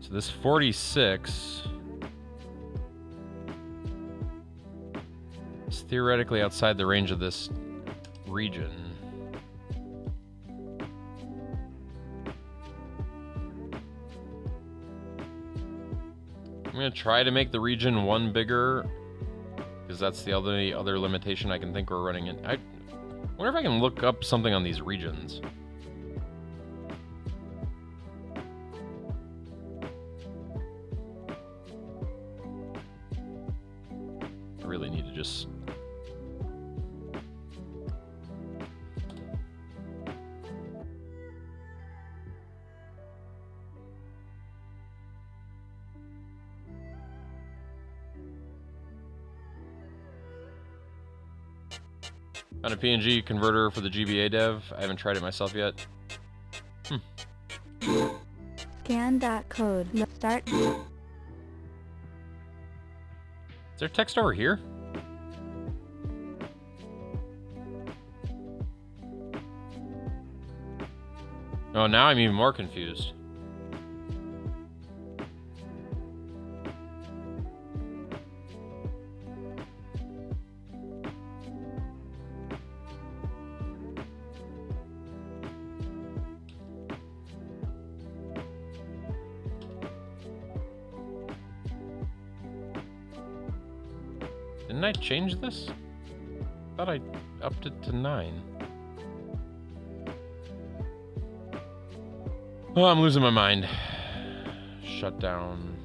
So this 46 is theoretically outside the range of this region. I'm gonna try to make the region 1 bigger, because that's the other limitation I can think we're running in. I wonder if I can look up something on these regions. I really need to just... Found a PNG converter for the GBA dev. I haven't tried it myself yet. Scan.code, let's start. Is there text over here? Oh, now I'm even more confused. Didn't I change this? I thought I upped it to 9. Oh, I'm losing my mind. Shut down.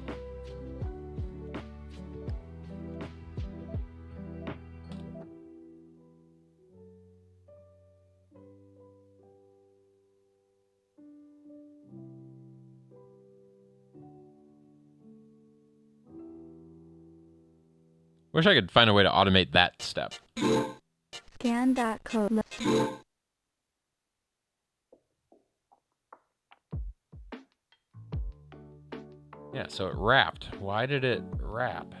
Wish I could find a way to automate that step. Scan.code. Yeah, so it wrapped. Why did it wrap?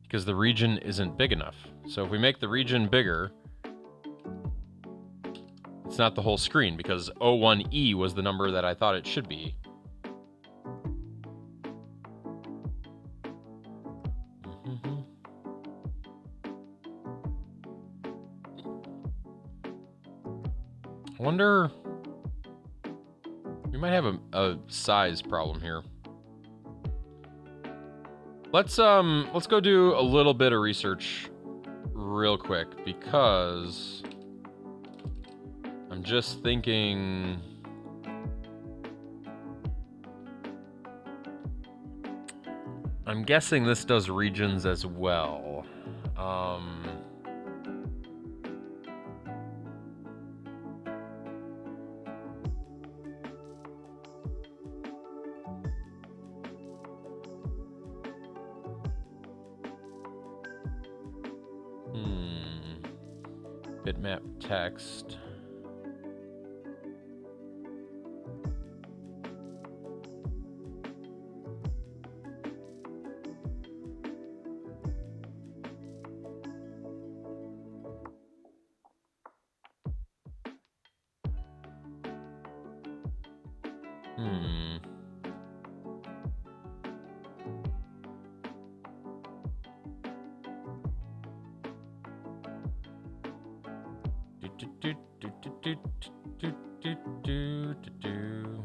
Because the region isn't big enough. So if we make the region bigger, it's not the whole screen, because 01E was the number that I thought it should be. I wonder, we might have a size problem here. Let's go do a little bit of research real quick, because I'm just thinking, I'm guessing this does regions as well. Bitmap text.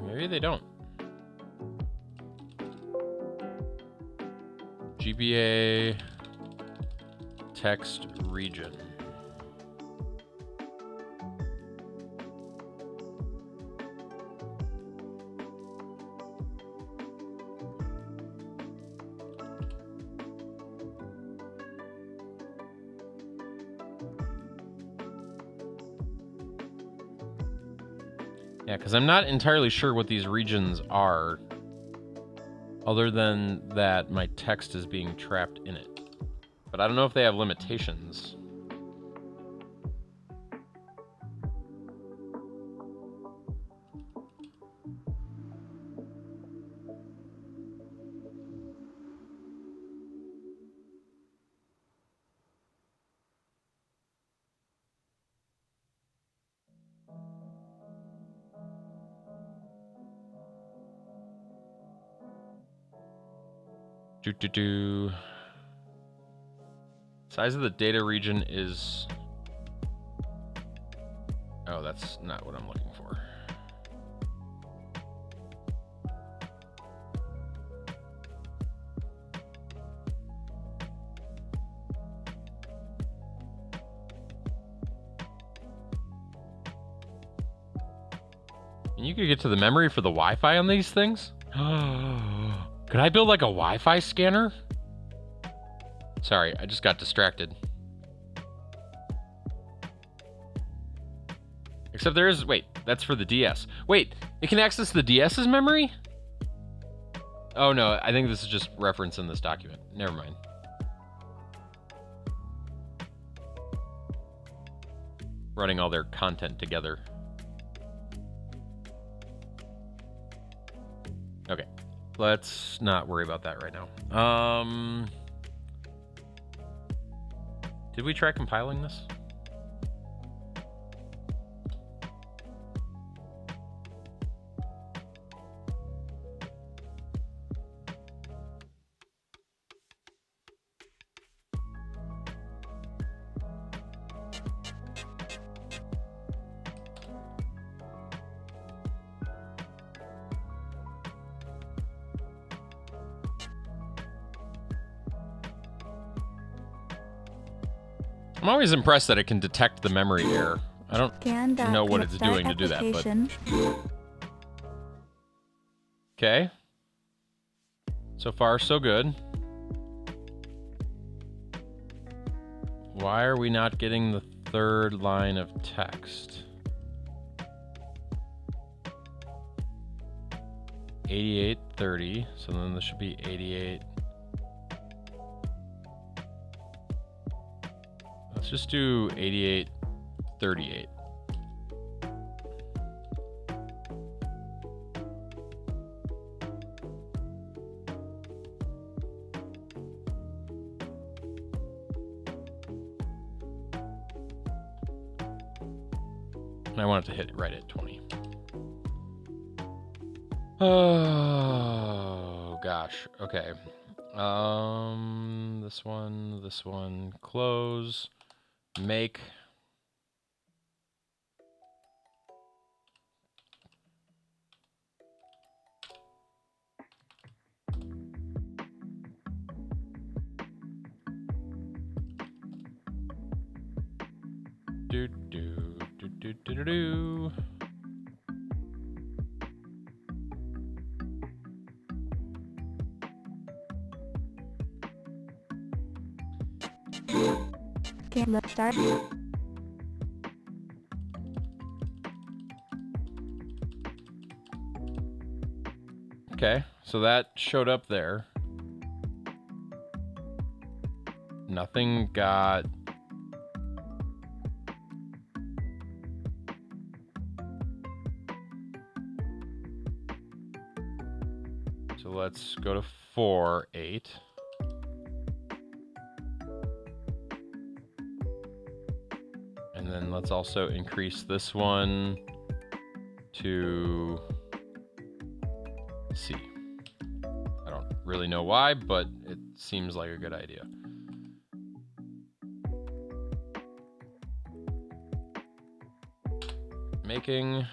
Maybe they don't. GBA text region. Yeah, because I'm not entirely sure what these regions are, other than that my text is being trapped in it. But I don't know if they have limitations. Size of the data region is... Oh, that's not what I'm looking for. And you could get to the memory for the Wi-Fi on these things? Could I build like a Wi-Fi scanner? Sorry, I just got distracted. Except there is... Wait, that's for the DS. Wait, it can access the DS's memory? Oh no, I think this is just reference in this document. Never mind. Running all their content together. Okay, let's not worry about that right now. Did we try compiling this? I'm always impressed that it can detect the memory error. I don't know what it's doing to do that, but... Okay. So far, so good. Why are we not getting the third line of text? 8830. So then this should be 88. Let's just do 8838. And I want it to hit right at 20. Oh gosh. Okay. This one, close, make. Do do do do do do do. Okay, let's start. Okay, so that showed up there. Nothing got... So let's go to 4, 8. And then let's also increase this one to C. I don't really know why, but it seems like a good idea. Making.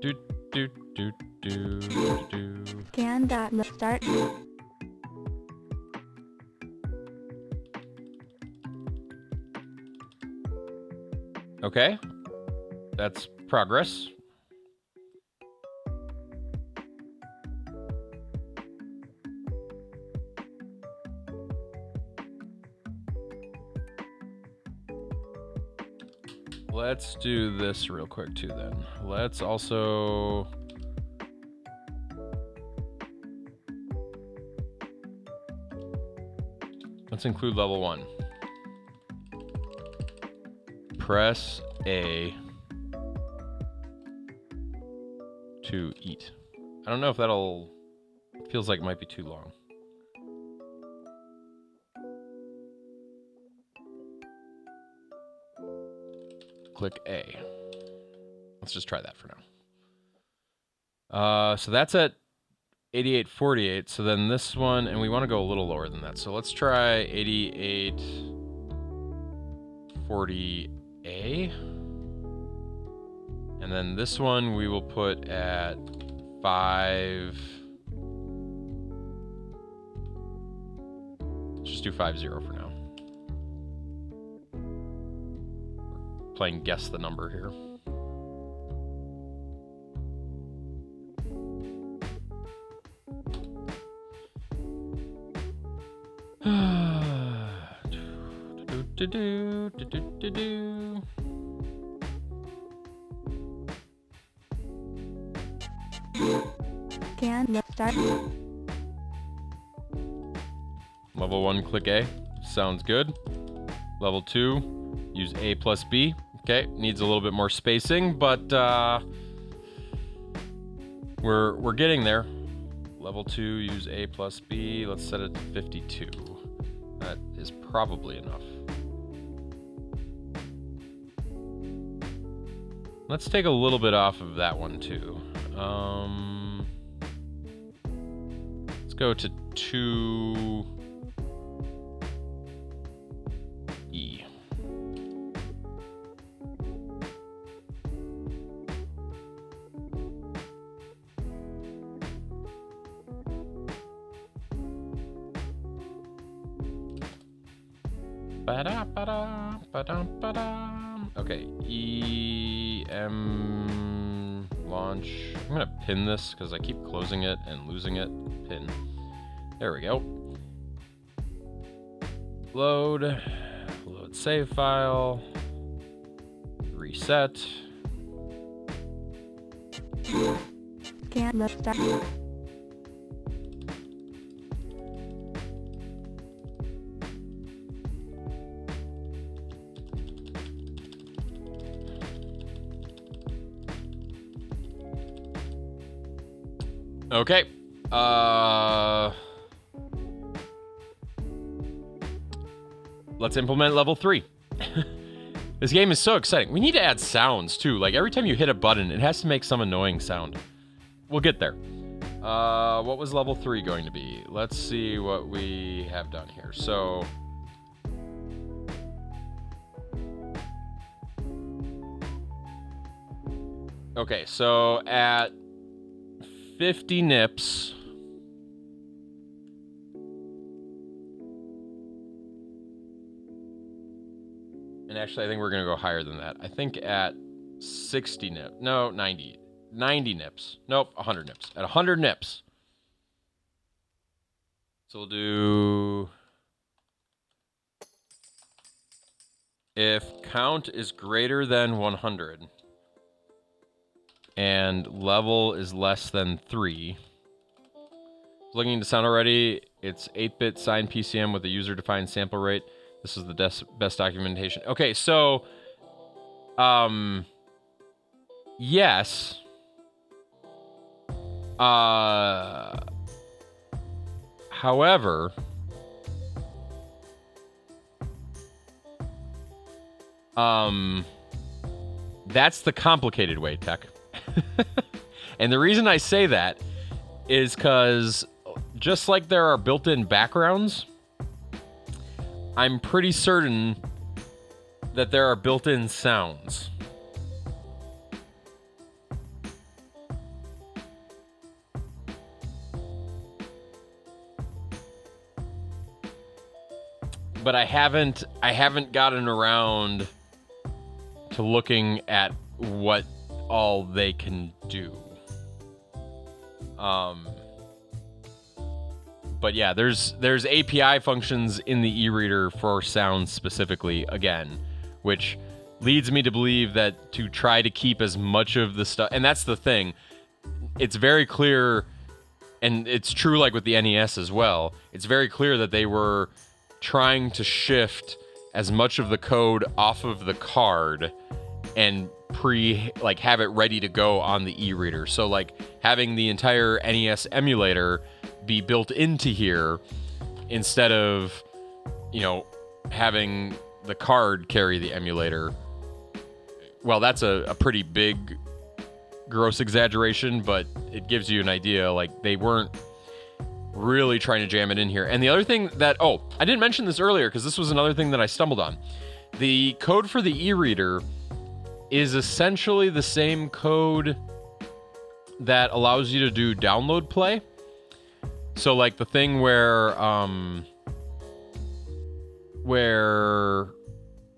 Do do do do do. Scan dot let's start. Okay, that's progress. Let's do this real quick too then. Let's also... Let's include level 1. Press A to eat. I don't know if that'll... Feels like it might be too long. Click A. Let's just try that for now. So that's at 8848. So then this one, and we want to go a little lower than that. So let's try 8840A. And then this one we will put at 5. Let's just do 50 for now. Playing guess the number here. Scan let's start. Level 1, click A. Sounds good. Level 2, use A plus B. Okay, needs a little bit more spacing, but we're getting there. Level 2, use A plus B. Let's set it to 52. That is probably enough. Let's take a little bit off of that one too. Let's go to 2E. Okay, EM launch. I'm gonna pin this because I keep closing it and losing it. Pin. There we go. Load. Load save file. Reset. Can't lift start. Okay. Let's implement level 3. This game is so exciting. We need to add sounds too. Like every time you hit a button, it has to make some annoying sound. We'll get there. What was level 3 going to be? Let's see what we have done here. So okay, so at 50 nips, and actually I think we're gonna go higher than that. I think at 60 nips, no, 90 nips, nope, 100 nips. At 100 nips, so we'll do, if count is greater than 100 and level is less than 3. Looking into sound already, it's 8-bit signed PCM with a user-defined sample rate. This is the best documentation. Okay, so, yes. However, that's the complicated way, Tech. And the reason I say that is because just like there are built-in backgrounds, I'm pretty certain that there are built-in sounds. But I haven't gotten around to looking at what all they can do. But yeah, there's API functions in the e-reader for sounds specifically, again, which leads me to believe that to try to keep as much of the stuff, and that's the thing, it's very clear, and it's true like with the NES as well, it's very clear that they were trying to shift as much of the code off of the card and have it ready to go on the e-reader. So like having the entire NES emulator be built into here instead of, having the card carry the emulator. Well, that's a pretty big, gross exaggeration, but it gives you an idea. Like, they weren't really trying to jam it in here. And the other thing that, I didn't mention this earlier because this was another thing that I stumbled on. The code for the e-reader is essentially the same code that allows you to do download play. So like the thing where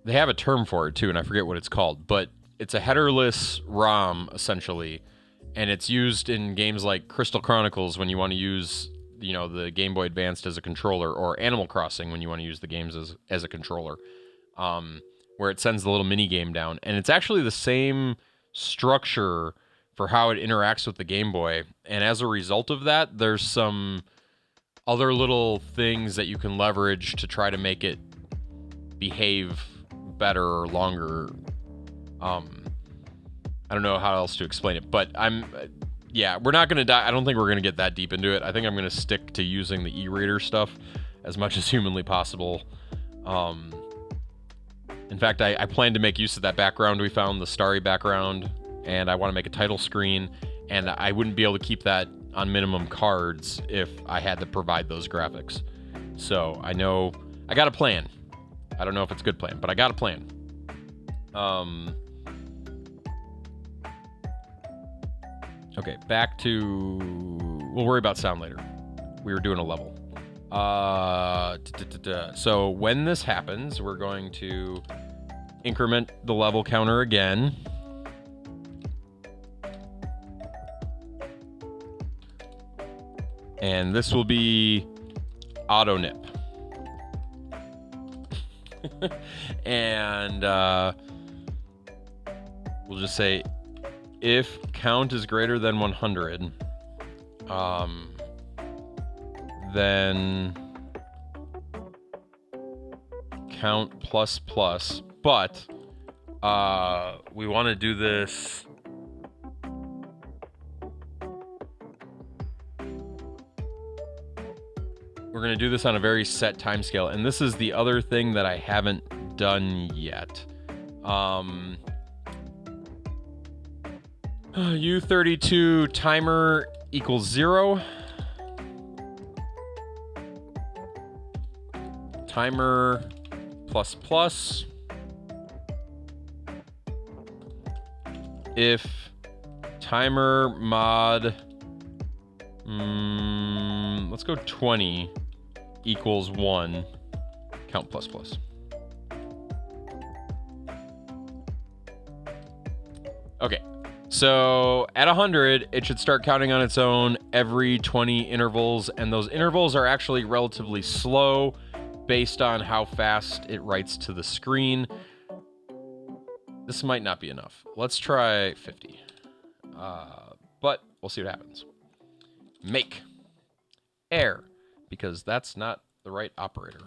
they have a term for it too, and I forget what it's called, but it's a headerless ROM essentially, and it's used in games like Crystal Chronicles when you want to use, the Game Boy Advanced as a controller, or Animal Crossing when you want to use the games as a controller, where it sends the little mini game down, and it's actually the same structure for how it interacts with the Game Boy. And as a result of that, there's some other little things that you can leverage to try to make it behave better or longer. I don't know how else to explain it, but we're not going to die. I don't think we're going to get that deep into it. I think I'm going to stick to using the e-reader stuff as much as humanly possible. In fact, I plan to make use of that background we found, the starry background, and I want to make a title screen, and I wouldn't be able to keep that on minimum cards if I had to provide those graphics. So I know I got a plan. I don't know if it's a good plan, but I got a plan. Okay, back to... We'll worry about sound later. We were doing a level. So when this happens, we're going to increment the level counter again. And this will be auto nip. And we'll just say if count is greater than 100, then count plus plus, but we want to do this we're going to do this on a very set time scale, and this is the other thing that I haven't done yet. U32 timer equals 0. Timer plus plus. If timer mod, let's go 20 equals 1, count plus plus. Okay, so at 100, it should start counting on its own every 20 intervals, and those intervals are actually relatively slow based on how fast it writes to the screen. This might not be enough. Let's try 50. But we'll see what happens. Make. Air, because that's not the right operator.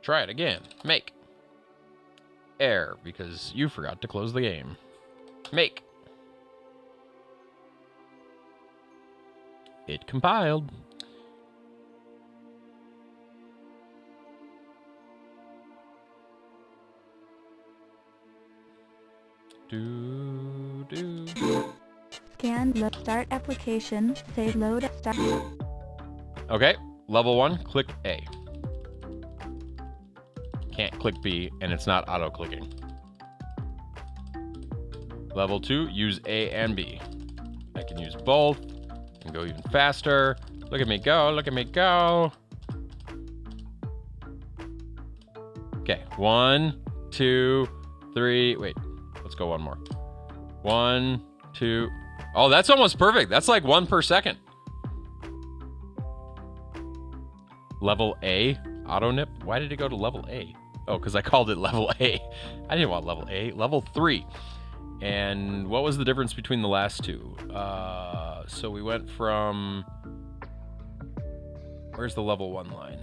Try it again. Make. Air, because you forgot to close the game. Make. It compiled. Scan, load, start application, save, load, start. Okay, level 1, click A. Can't click B, and it's not auto-clicking. Level 2, use A and B. I can use both and go even faster. Look at me go, look at me go. Okay, 1, 2, 3, wait. Let's go one more. 1, 2. Oh, that's almost perfect. That's like 1 per second. Level A, auto nip. Why did it go to level A? Oh, because I called it level A. I didn't want level A. Level 3. And what was the difference between the last two? So we went from... Where's the level 1 line?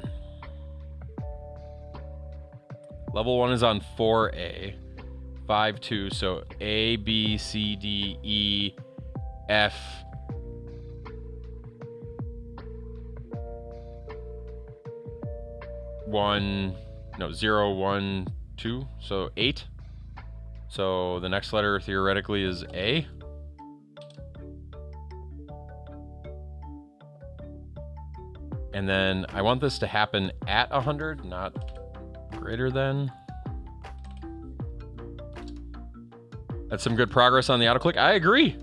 Level 1 is on 4A. 5, 2, so A, B, C, D, E, F. One, no, 0, 1, 2, so 8. So the next letter theoretically is A. And then I want this to happen at 100, not greater than. That's some good progress on the autoclick. I agree.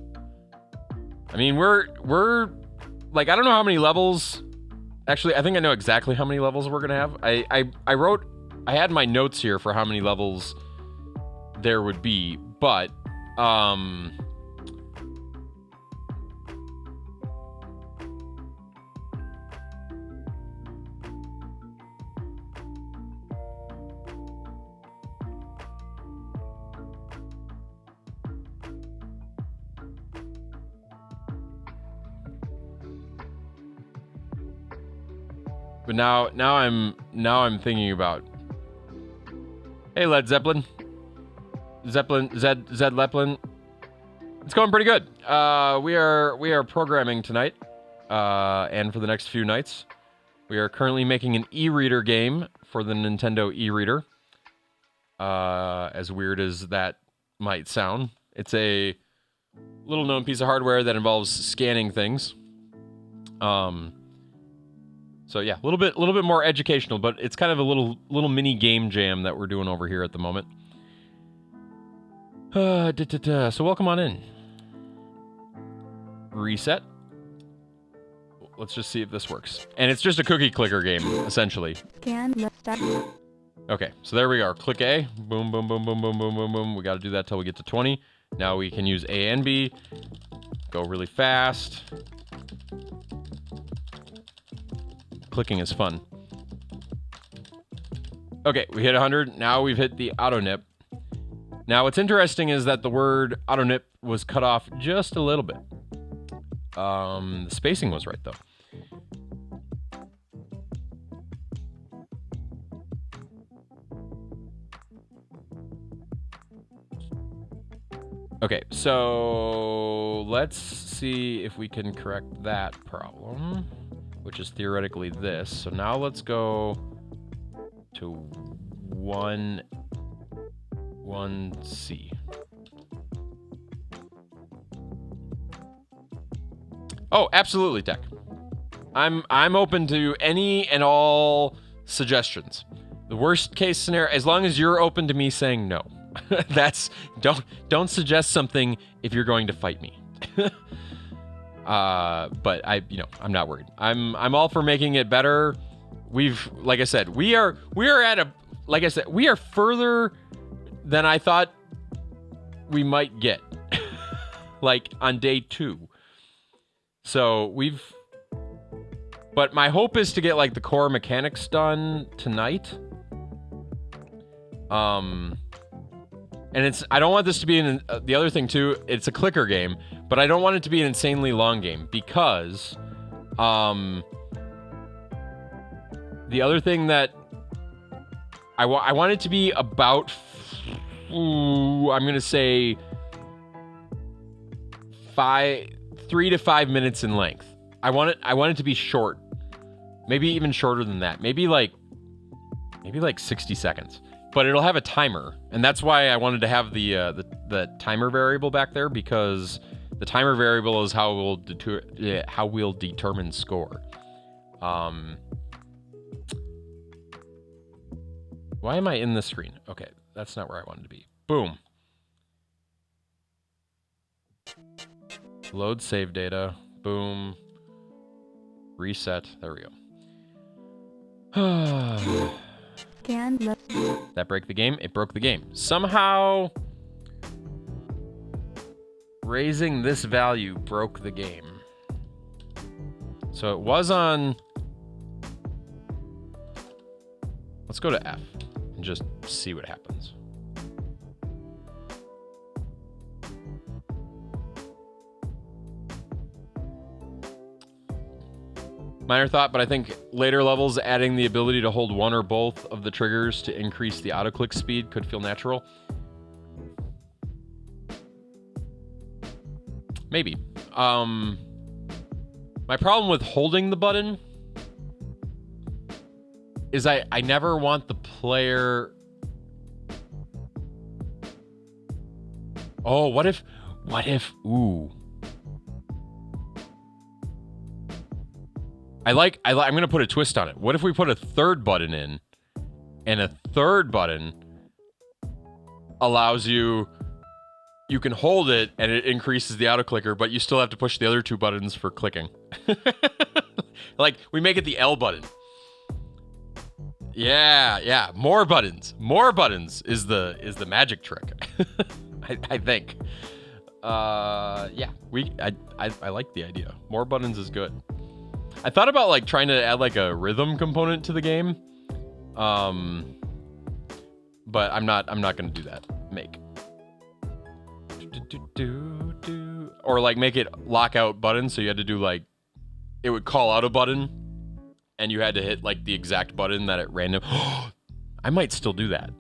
I mean, we're like, I don't know how many levels. Actually, I think I know exactly how many levels we're gonna have. I had my notes here for how many levels there would be, but now I'm thinking about, hey, Led Zeppelin, Zed Leppelin. It's going pretty good. We are programming tonight, and for the next few nights. We are currently making an E-reader game for the Nintendo E-reader. As weird as that might sound, it's a little known piece of hardware that involves scanning things. So yeah, a little bit more educational, but it's kind of a little mini game jam that we're doing over here at the moment. So welcome on in. Reset. Let's just see if this works. And it's just a cookie clicker game, essentially. Scan, load, start. Okay, so there we are. Click A. Boom, boom, boom, boom, boom, boom, boom, boom. We got to do that till we get to 20. Now we can use A and B. Go really fast. Clicking is fun. Okay, we hit 100. Now we've hit the auto nip. Now what's interesting is that the word auto nip was cut off just a little bit. The spacing was right though. Okay, so let's see if we can correct that problem, which is theoretically this. So now let's go to 1C. Oh, absolutely, Tech. I'm open to any and all suggestions. The worst case scenario, as long as you're open to me saying no. That's don't suggest something if you're going to fight me. But I'm not worried. I'm all for making it better. Like I said, we are further than I thought we might get. Like on day 2. So but my hope is to get like the core mechanics done tonight. And I don't want this to be the other thing too, it's a clicker game, but I don't want it to be an insanely long game because the other thing that I want it to be about, I'm going to say 3 to 5 minutes in length. I want it to be short. Maybe even shorter than that. Maybe like 60 seconds. But it'll have a timer, and that's why I wanted to have the timer variable back there, because the timer variable is how we'll determine score. Why am I in the screen? Okay, that's not where I wanted to be. Boom. Load save data. Boom. Reset. There we go. That broke the game? It broke the game. Somehow raising this value broke the game. So it was on... Let's go to F and just see what happens. Minor thought, but I think later levels adding the ability to hold one or both of the triggers to increase the auto-click speed could feel natural. Maybe. My problem with holding the button is I never want the player... Oh, what if... Ooh. I'm going to put a twist on it. What if we put a third button in, and a third button allows you can hold it and it increases the auto clicker, but you still have to push the other 2 buttons for clicking. Like we make it the L button. Yeah, more buttons. More buttons is the magic trick. I think. Yeah, I like the idea. More buttons is good. I thought about like trying to add like a rhythm component to the game, but I'm not gonna do that. Make or like make it lockout button, so you had to do like it would call out a button, and you had to hit like the exact button that at random. I might still do that.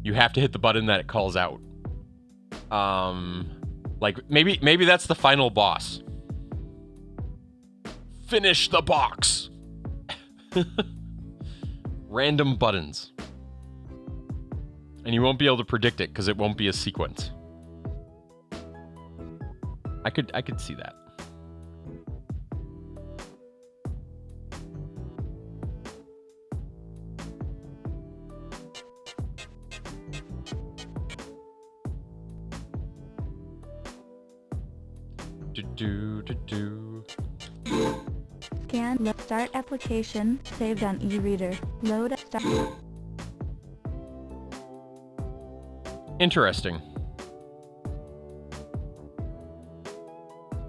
You have to hit the button that it calls out. Like maybe that's the final boss. Finish the box. Random buttons. And you won't be able to predict it because it won't be a sequence. I could see that. Scan, start application, saved on E-reader. Load, start. Interesting.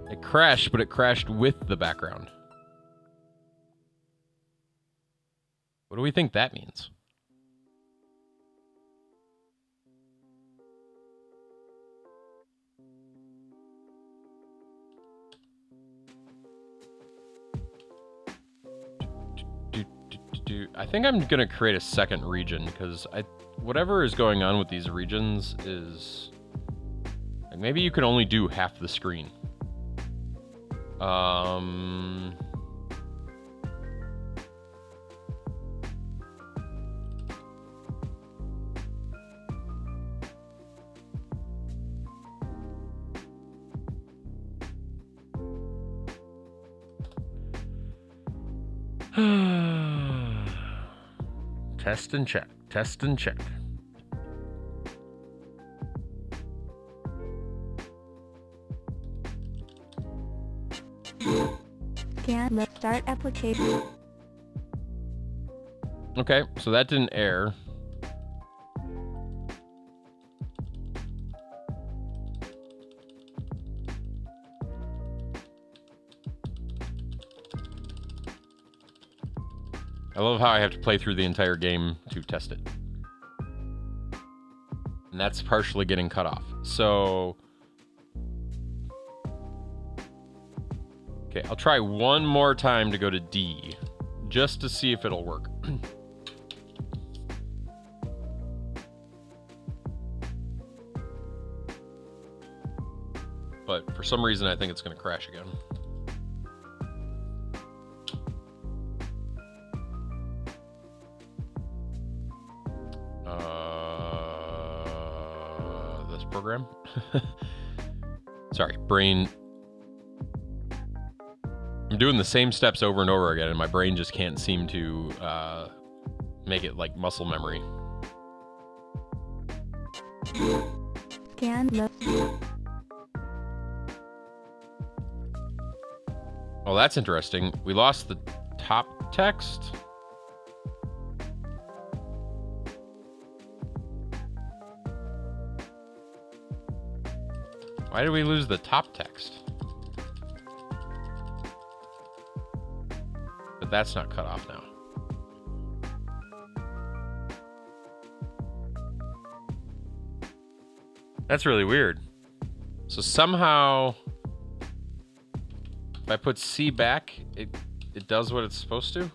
It crashed, but it crashed with the background. What do we think that means? I think I'm gonna create a second region because whatever is going on with these regions is like maybe you can only do half the screen. Test and check. Test and check. Scan. Start application. Okay, so that didn't err. I love how I have to play through the entire game to test it. And that's partially getting cut off. So... okay, I'll try one more time to go to D, just to see if it'll work. But for some reason, I think it's going to crash again. This program? Sorry, brain. I'm doing the same steps over and over again, and my brain just can't seem to make it like muscle memory. Scan. Oh, that's interesting. We lost the top text. Why did we lose the top text? But that's not cut off now. That's really weird. So somehow, if I put C back, it does what it's supposed to?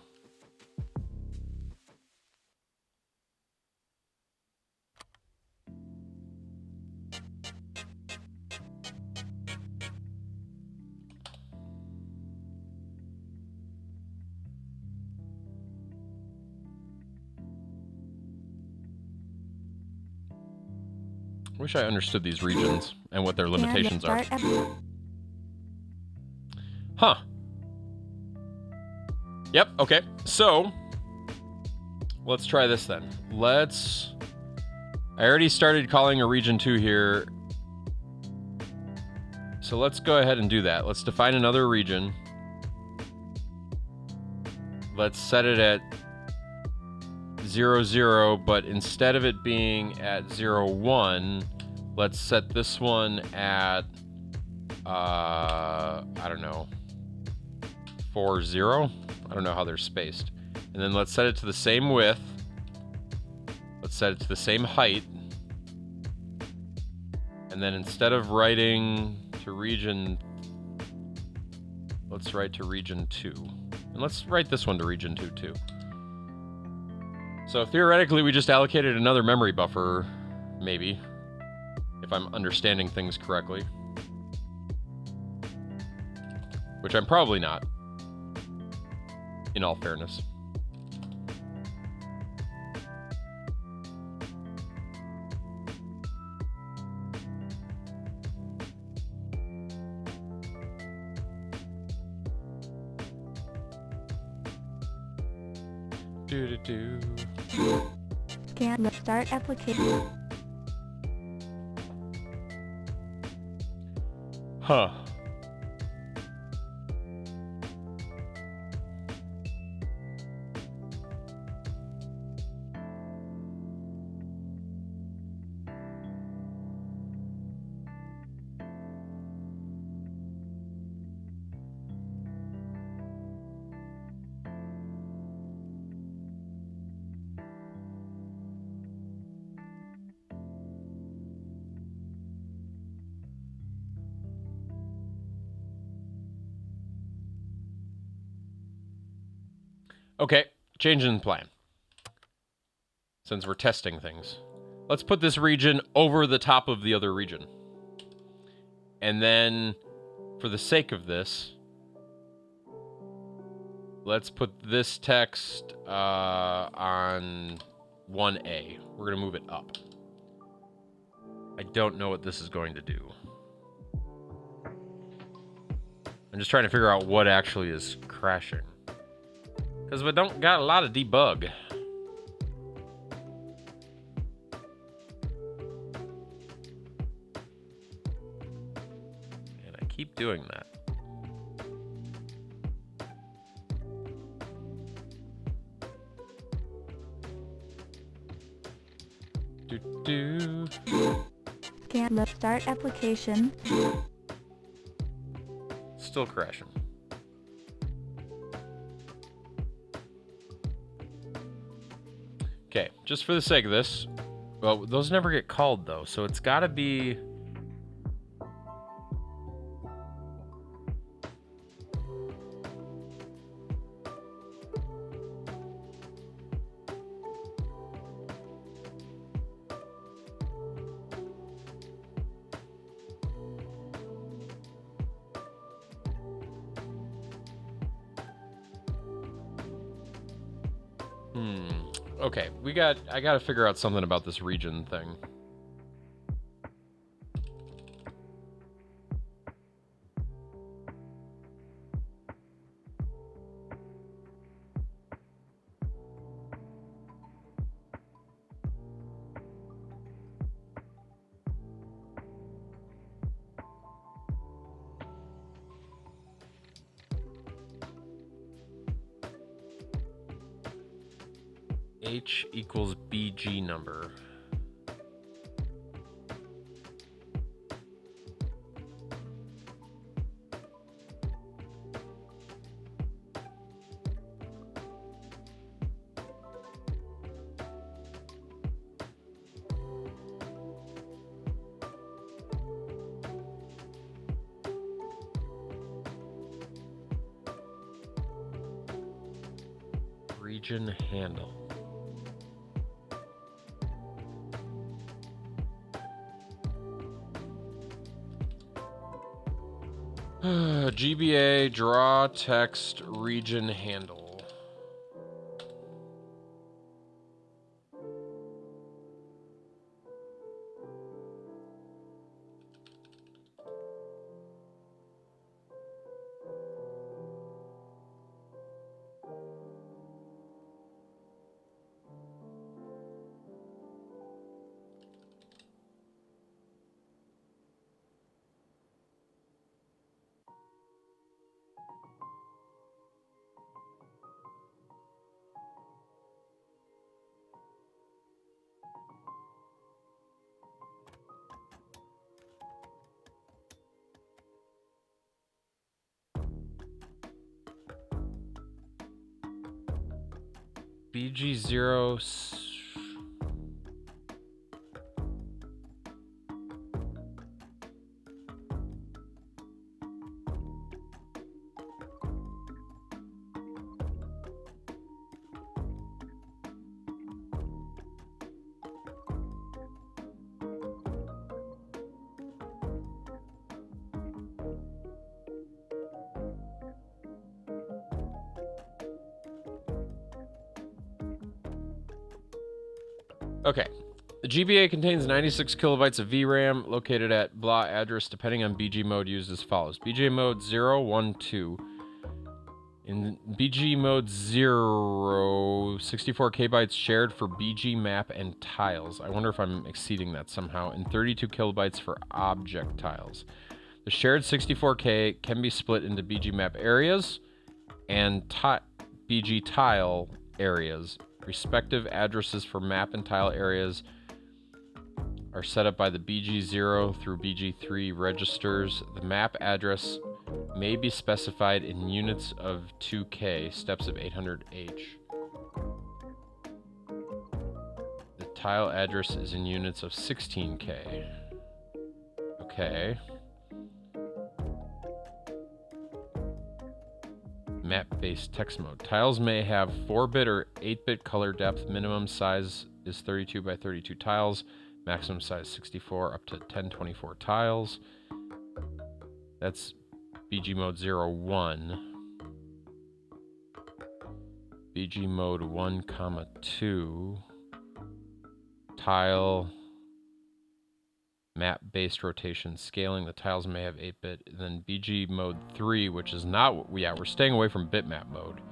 Wish I understood these regions and what their limitations are. Huh. Yep, okay. So, let's try this then. I already started calling a region 2 here. So let's go ahead and do that. Let's define another region. Let's set it at 0, 0, but instead of it being at 0, 1, let's set this one at, I don't know, 4, 0? I don't know how they're spaced. And then let's set it to the same width. Let's set it to the same height. And then instead of writing to region, let's write to region 2. And let's write this one to region 2 too. So theoretically, we just allocated another memory buffer, maybe, if I'm understanding things correctly. Which I'm probably not, in all fairness. Scan. Start application. Huh. Okay, changing the plan. Since we're testing things. Let's put this region over the top of the other region. And then, for the sake of this, let's put this text on 1A. We're going to move it up. I don't know what this is going to do. I'm just trying to figure out what actually is crashing. Because we don't got a lot of debug. And I keep doing that. Can't load. Start application. Still crashing. Okay, just for the sake of this, well, those never get called though, so it's got to be. Okay, I gotta figure out something about this region thing. H equals BG number. Region handle. GBA draw text region handle. BG0. Okay. The GBA contains 96 kilobytes of VRAM located at blah address depending on BG mode used as follows. BG mode 0, 1, 2. In BG mode 0, 64 kbytes shared for BG map and tiles. I wonder if I'm exceeding that somehow. And 32 kilobytes for object tiles. The shared 64K can be split into BG map areas and BG tile areas. Respective addresses for map and tile areas are set up by the BG0 through BG3 registers. The map address may be specified in units of 2K, steps of 800H. The tile address is in units of 16K. Okay. map-based text mode. Tiles may have 4-bit or 8-bit color depth. Minimum size is 32 by 32 tiles. Maximum size 64 up to 1024 tiles. That's BG mode 01. BG mode 1, 2. Tile. Map-based rotation scaling. The tiles may have 8-bit. Then BG mode 3, which is not... Yeah, we're staying away from bitmap mode.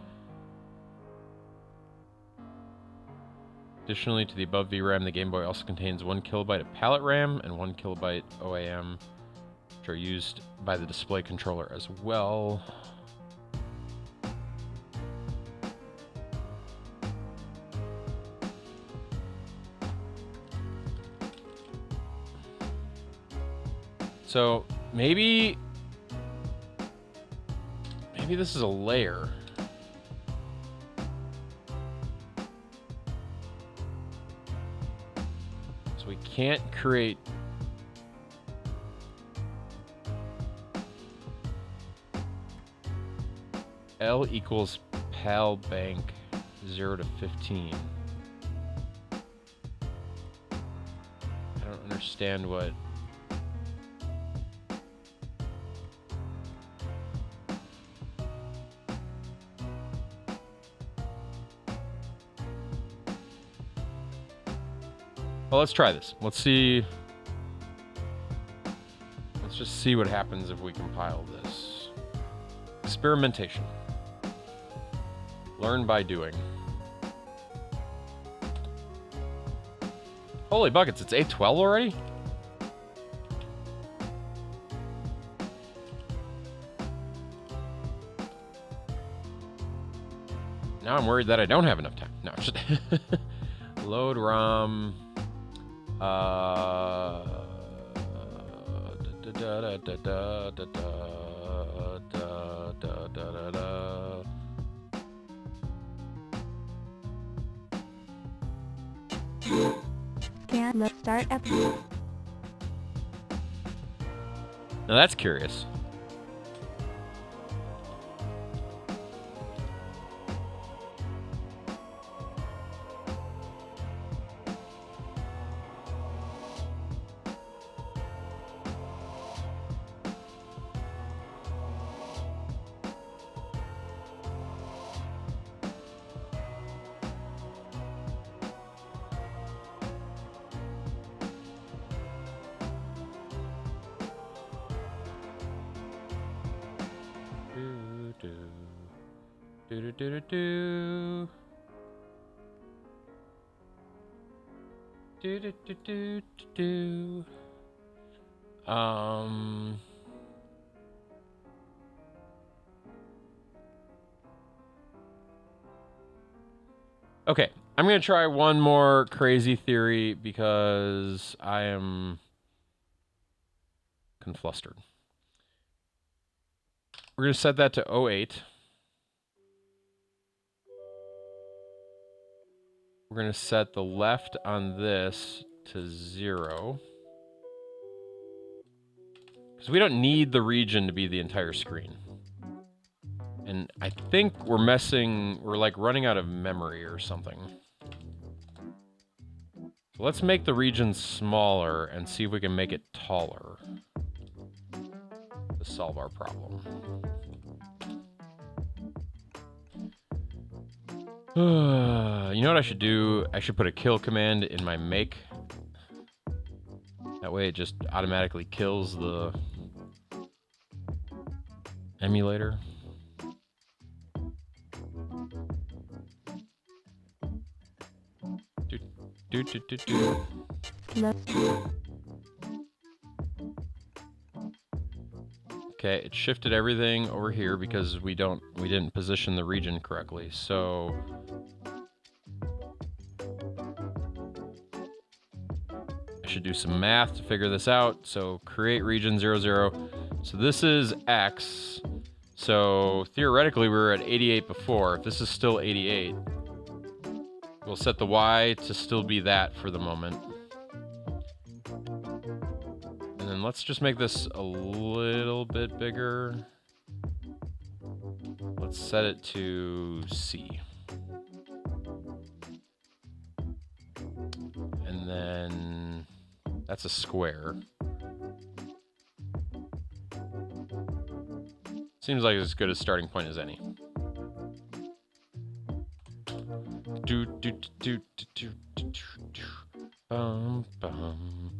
Additionally, to the above VRAM, the Game Boy also contains 1 kilobyte of palette RAM and 1 kilobyte OAM, which are used by the display controller as well. So maybe this is a layer. So we can't create L equals PAL bank 0 to 15. I don't understand what... Well, let's try this. Let's see. Let's just see what happens if we compile this. Experimentation. Learn by doing. Holy buckets, it's 8:12 already? Now I'm worried that I don't have enough time. No, just load ROM. Let's start application. Now that's curious. Okay, I'm going to try one more crazy theory because I am conflustered. We're going to set that to 08. We're going to set the left on this to 0. Because we don't need the region to be the entire screen. And I think we're like running out of memory or something. So let's make the region smaller and see if we can make it taller to solve our problem. You know what I should do? I should put a kill command in my make. That way it just automatically kills the emulator. Okay, it shifted everything over here because we didn't position the region correctly. So I should do some math to figure this out. So create region 00. So this is X. So theoretically we were at 88 before. If this is still 88, we'll set the Y to still be that for the moment. And then let's just make this a little bit bigger. Let's set it to C. And then that's a square. Seems like as good a starting point as any. Do do do do do do do. Bum bum.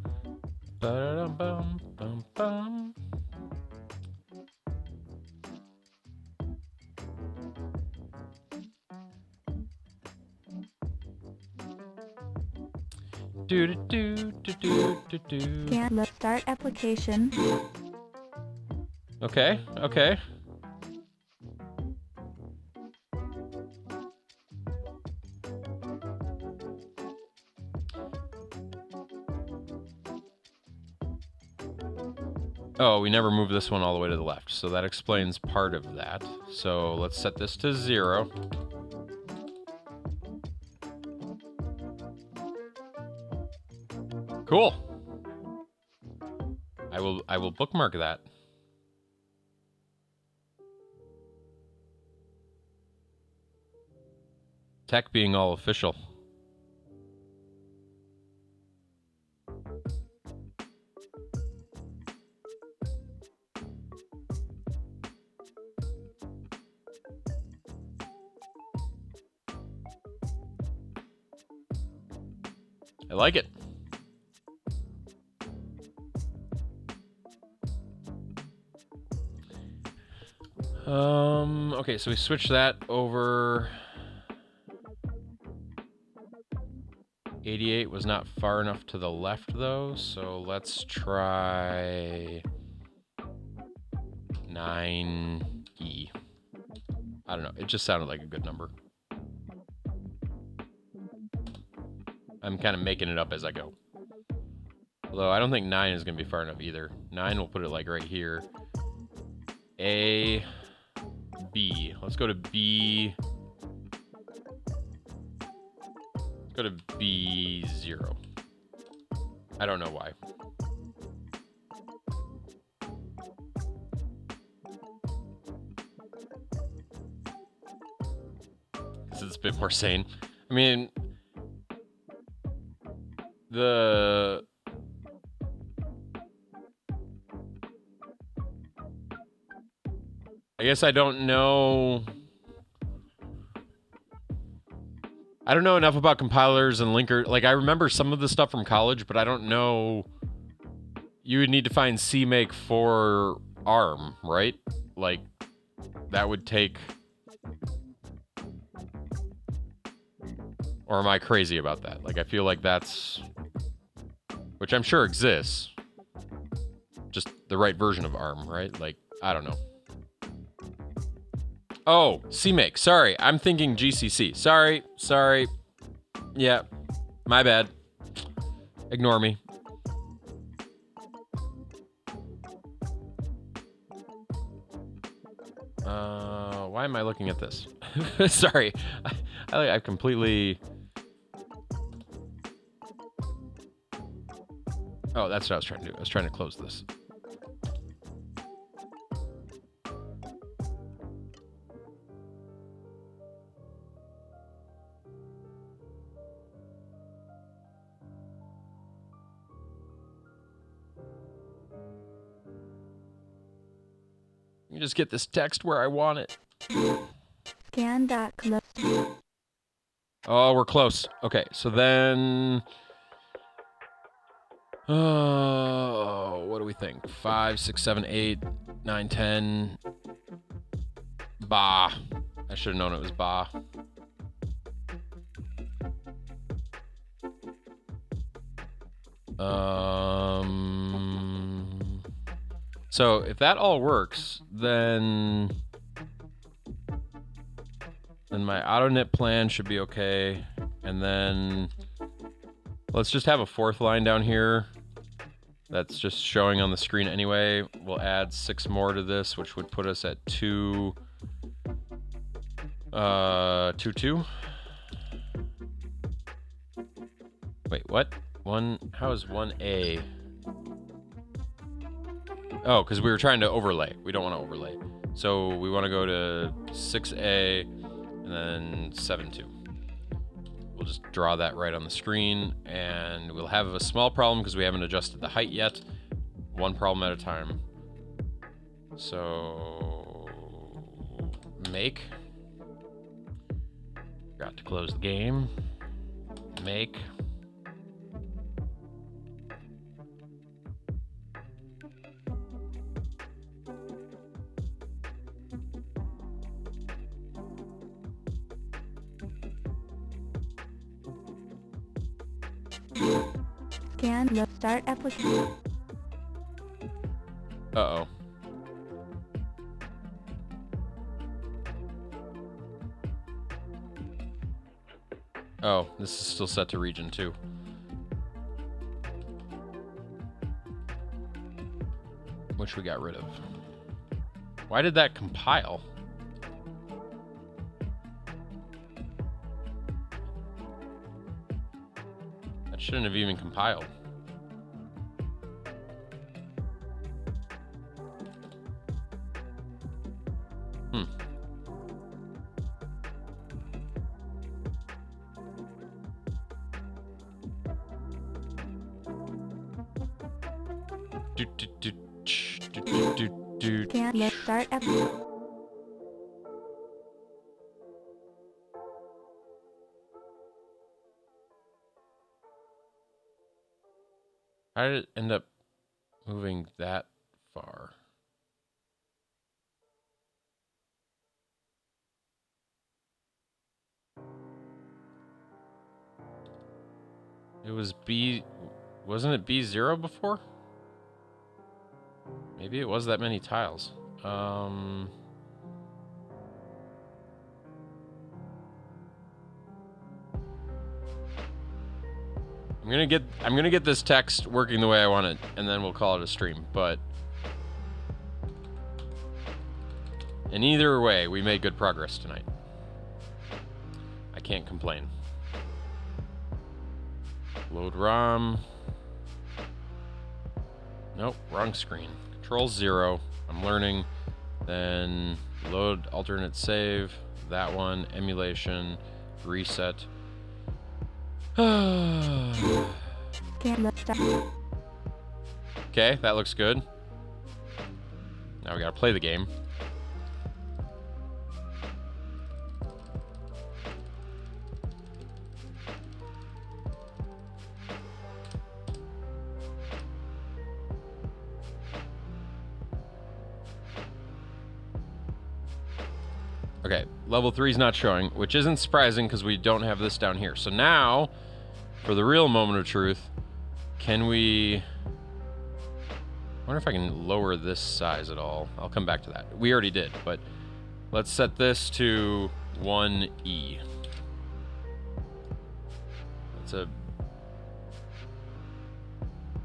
Ba-dum bum bum bum. Do do do do do do do. Scan. Start application. Okay, okay. Oh, we never moved this one all the way to the left, so that explains part of that. So let's set this to 0. Cool. I will bookmark that. Tech being all official. I like it. Okay, so we switched that over. 88 was not far enough to the left, though, so let's try 9E. I don't know, it just sounded like a good number. I'm kind of making it up as I go. Although I don't think 9 is going to be far enough either. 9, we'll put it like right here. A, B. Let's go to B. Let's go to B0. I don't know why. Because it's a bit more sane. I mean, I guess I don't know. I don't know enough about compilers and linker. Like, I remember some of the stuff from college, but I don't know. You would need to find CMake for ARM, right? Like, that would take. Or am I crazy about that? Like, I feel like that's. Which I'm sure exists. Just the right version of ARM, right? Like, I don't know. Oh, CMake. Sorry, I'm thinking GCC. Sorry. Yeah, my bad. Ignore me. Why am I looking at this? Sorry, I completely. Oh, that's what I was trying to do. I was trying to close this. Let me just get this text where I want it. Scan.close. Oh, we're close. Okay, so then. Oh, what do we think? 5, 6, 7, 8, 9, 10. Bah. I should have known it was bah. So if that all works, then my AutoKnit plan should be okay. And then let's just have a fourth line down here. That's just showing on the screen anyway. We'll add 6 more to this, which would put us at 2, 2. Wait, what? How is 1A? Oh, because we were trying to overlay. We don't want to overlay. So we want to go to 6A and then 7-2. We'll just draw that right on the screen, and we'll have a small problem because we haven't adjusted the height yet. One problem at a time. So make. Got to close the game. Make. Scan load start application. Uh-oh. Oh, this is still set to region 2. Which we got rid of. Why did that compile? That shouldn't have even compiled. Scan load start application. How did it end up moving that far? It was B... Wasn't it B0 before? Maybe it was that many tiles. I'm gonna get this text working the way I want it, and then we'll call it a stream. But in either way, we made good progress tonight. I can't complain. Load ROM. Nope, wrong screen. Control 0. I'm learning. Then load alternate save. That one. Emulation. Reset. Okay, that looks good. Now we gotta play the game. Okay, level 3 is not showing, which isn't surprising because we don't have this down here. So now, for the real moment of truth, can we... I wonder if I can lower this size at all. I'll come back to that. We already did, but let's set this to 1E. That's a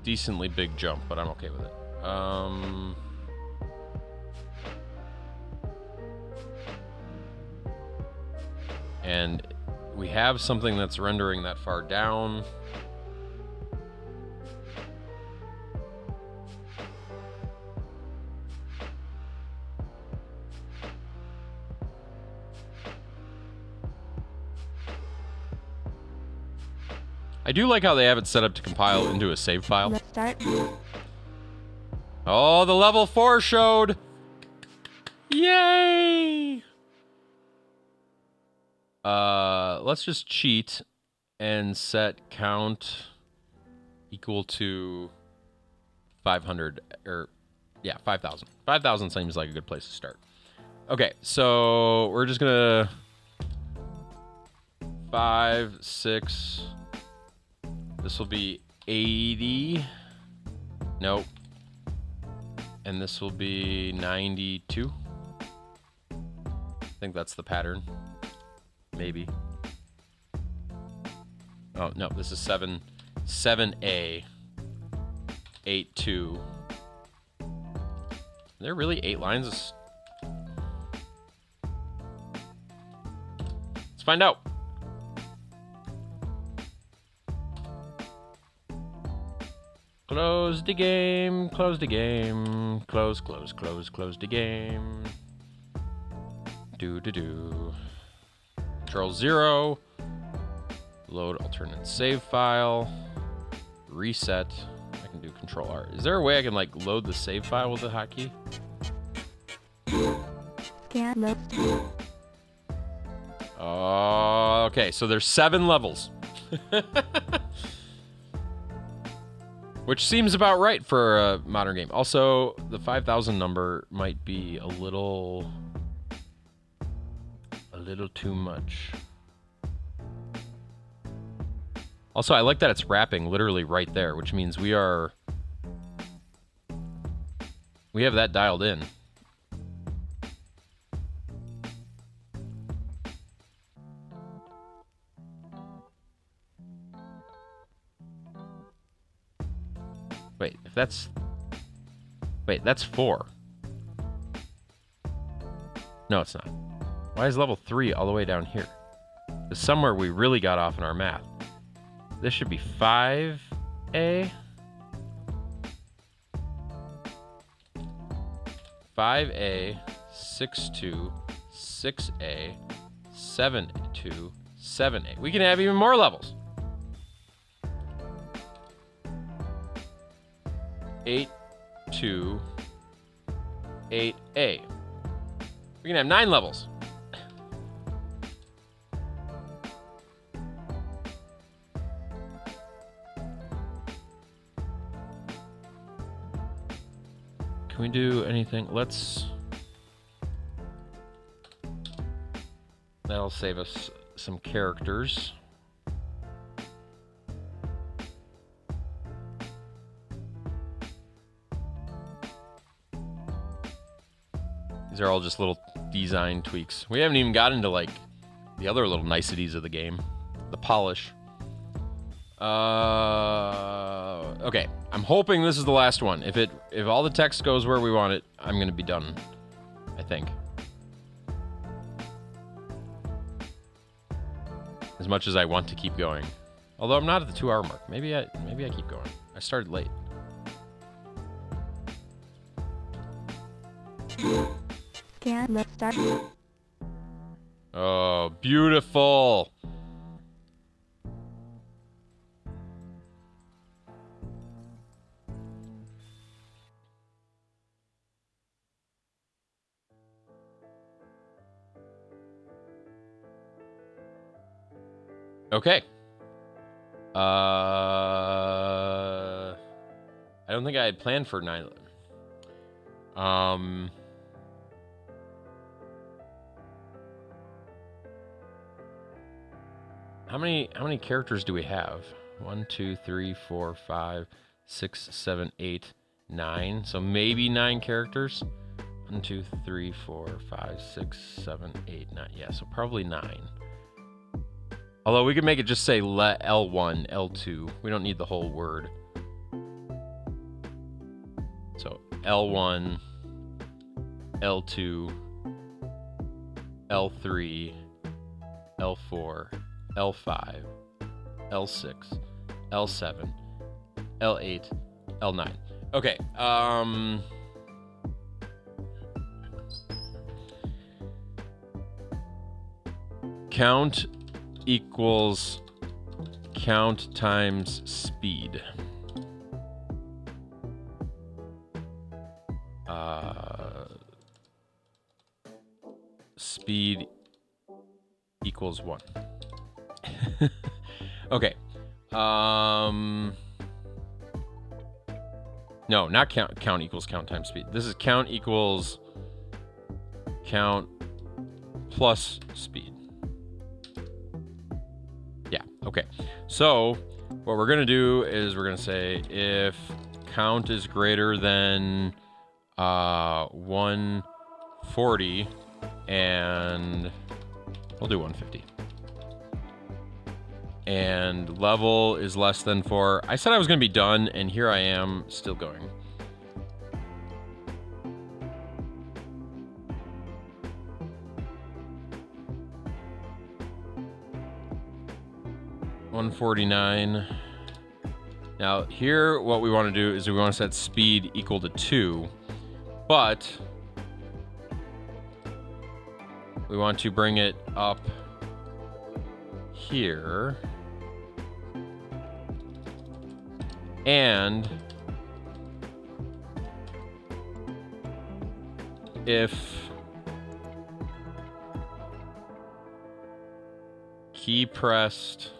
decently big jump, but I'm okay with it. And we have something that's rendering that far down. I do like how they have it set up to compile into a save file. Let's start. Oh, the level 4 showed! Yay! Let's just cheat and set count equal to 500, or yeah, 5,000. 5,000 seems like a good place to start. Okay, so we're just gonna 5, 6. This will be 80. Nope. And this will be 92. I think that's the pattern. Maybe. Oh, no, this is 7A. 8-2. Are there really 8 lines? Let's find out. Close the game, close the game, close the game. Control 0. Load alternate save file. Reset. I can do Control R. Is there a way I can like load the save file with the hotkey? Can't load. Okay, so there's 7 levels. Which seems about right for a modern game. Also, the 5,000 number might be a little too much. Also, I like that it's wrapping literally right there, which means we have that dialed in. Wait, that's 4. No, it's not. Why is level 3 all the way down here? There's somewhere we really got off in our math. This should be 5A. 5A, 6-2, 6A, 7-2, 7A. We can have even more levels. 8-2, 8A. We can have 9 levels. Can we do anything? That'll save us some characters. These are all just little design tweaks. We haven't even got into like the other little niceties of the game. The polish. Okay. I'm hoping this is the last one. If all the text goes where we want it, I'm gonna be done. I think. As much as I want to keep going. Although I'm not at the 2-hour mark. Maybe I keep going. I started late. Let's start. Oh, beautiful. Okay. I don't think I had planned for 9. How many characters do we have? 1, 2, 3, 4, 5, 6, 7, 8, 9. So maybe 9 characters. 1, 2, 3, 4, 5, 6, 7, 8, 9. Yeah, so probably 9. Although we could make it just say L1, L2. We don't need the whole word. So L1, L2, L3, L4, L5, L6, L7, L8, L9. Okay, count equals count times speed. Speed equals 1. Okay. No, not count equals count times speed. This is count equals count plus speed. Yeah, okay. So what we're gonna do is we're gonna say if count is greater than 140, and we'll do 150. And level is less than 4. I said I was going to be done, and here I am still going. $149. Now here what we want to do is we want to set speed equal to 2, but We want to bring it up here. And if key pressed,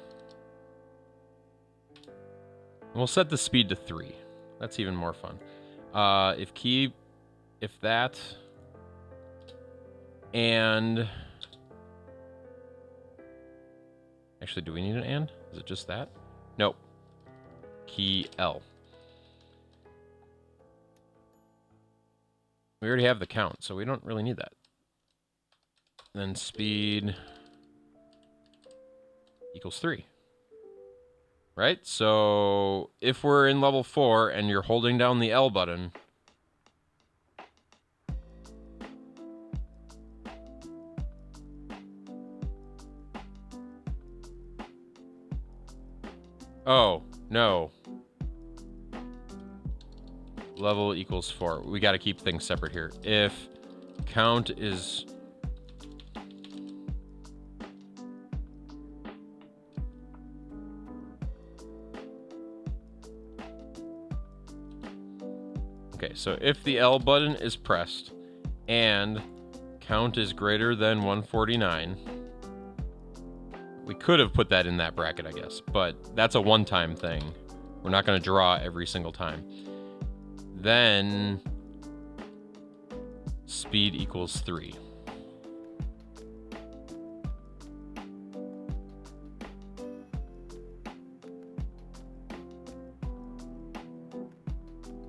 we'll set the speed to 3. That's even more fun. If that, and actually, do we need an and? Is it just that? Nope. Key L. We already have the count, so we don't really need that. Then speed equals 3. Right? So if we're in level 4 and you're holding down the L button, oh, no. Level equals 4. We got to keep things separate here. If count is... Okay, so if the L button is pressed and count is greater than 149, we could have put that in that bracket, I guess, but that's a one-time thing. We're not going to draw every single time. Then speed equals 3.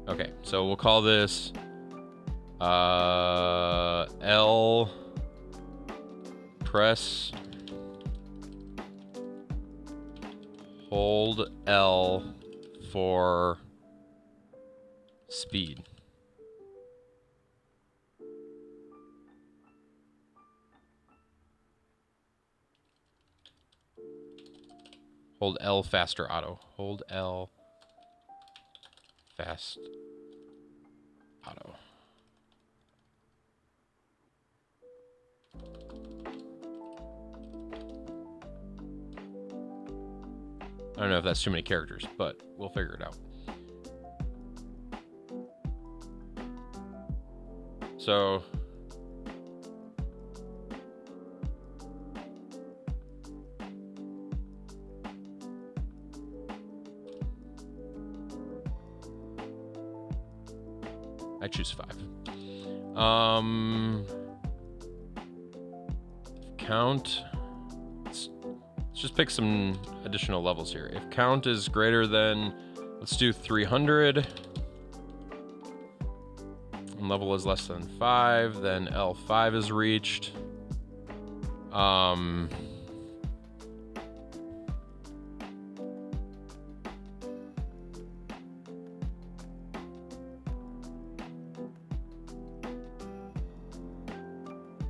Okay, so we'll call this L press hold L for speed. Hold L faster auto. Hold L fast auto. I don't know if that's too many characters, but we'll figure it out. So I choose 5. Count. Let's just pick some additional levels here. If count is greater than, let's do 300. And level is less than 5, then L5 is reached.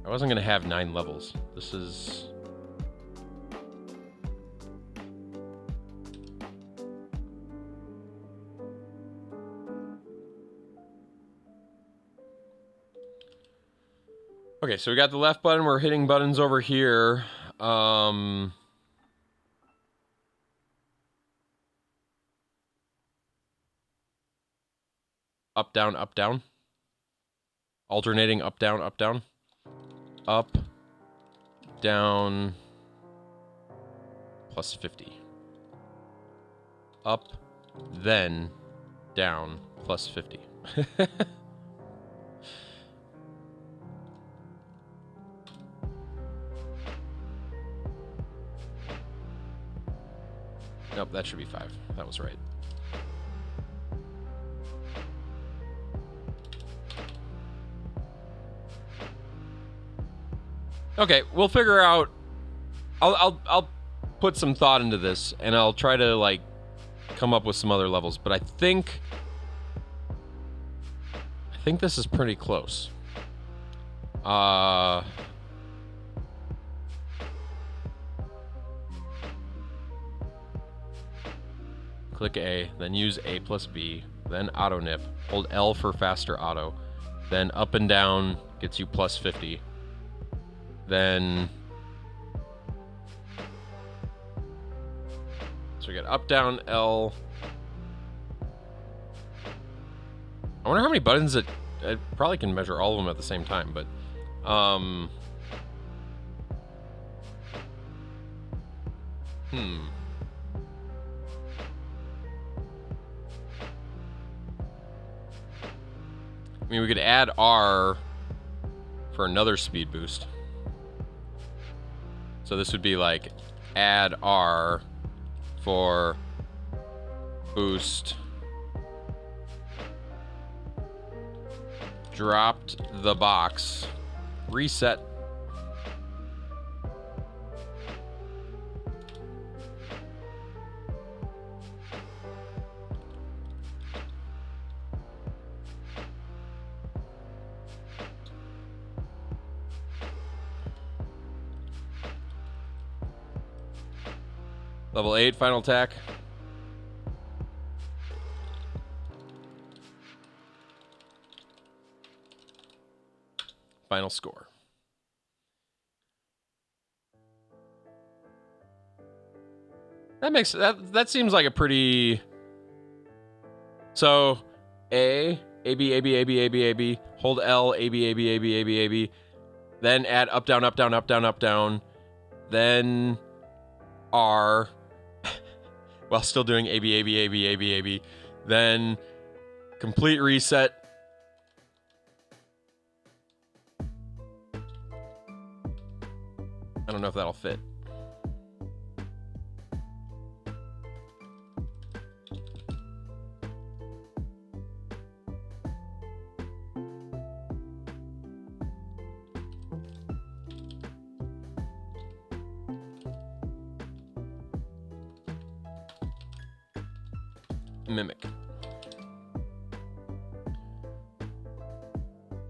I wasn't going to have 9 levels. This is... Okay, so we got the left button. We're hitting buttons over here. Up, down, up, down. Alternating up, down, up, down. Up, down, plus 50. Up, then, down, plus 50. Nope, that should be 5. That was right. Okay, we'll figure out. I'll put some thought into this, and I'll try to like come up with some other levels. But I think this is pretty close. Click A, then use A plus B, then auto nip. Hold L for faster auto, then up and down gets you plus 50. Then, so we got up, down, L. I wonder how many buttons it probably can measure all of them at the same time, but I mean, we could add R for another speed boost. So this would be like add R for boost. Dropped the box. Reset. Level 8, final attack. Final score. That seems like a pretty. So A B A B A B A B A B, hold L, A B A B A B A B A B, then add up down up down up down up down, then R while still doing A B A B A B A B A B, then complete reset. I don't know if that'll fit. Mimic.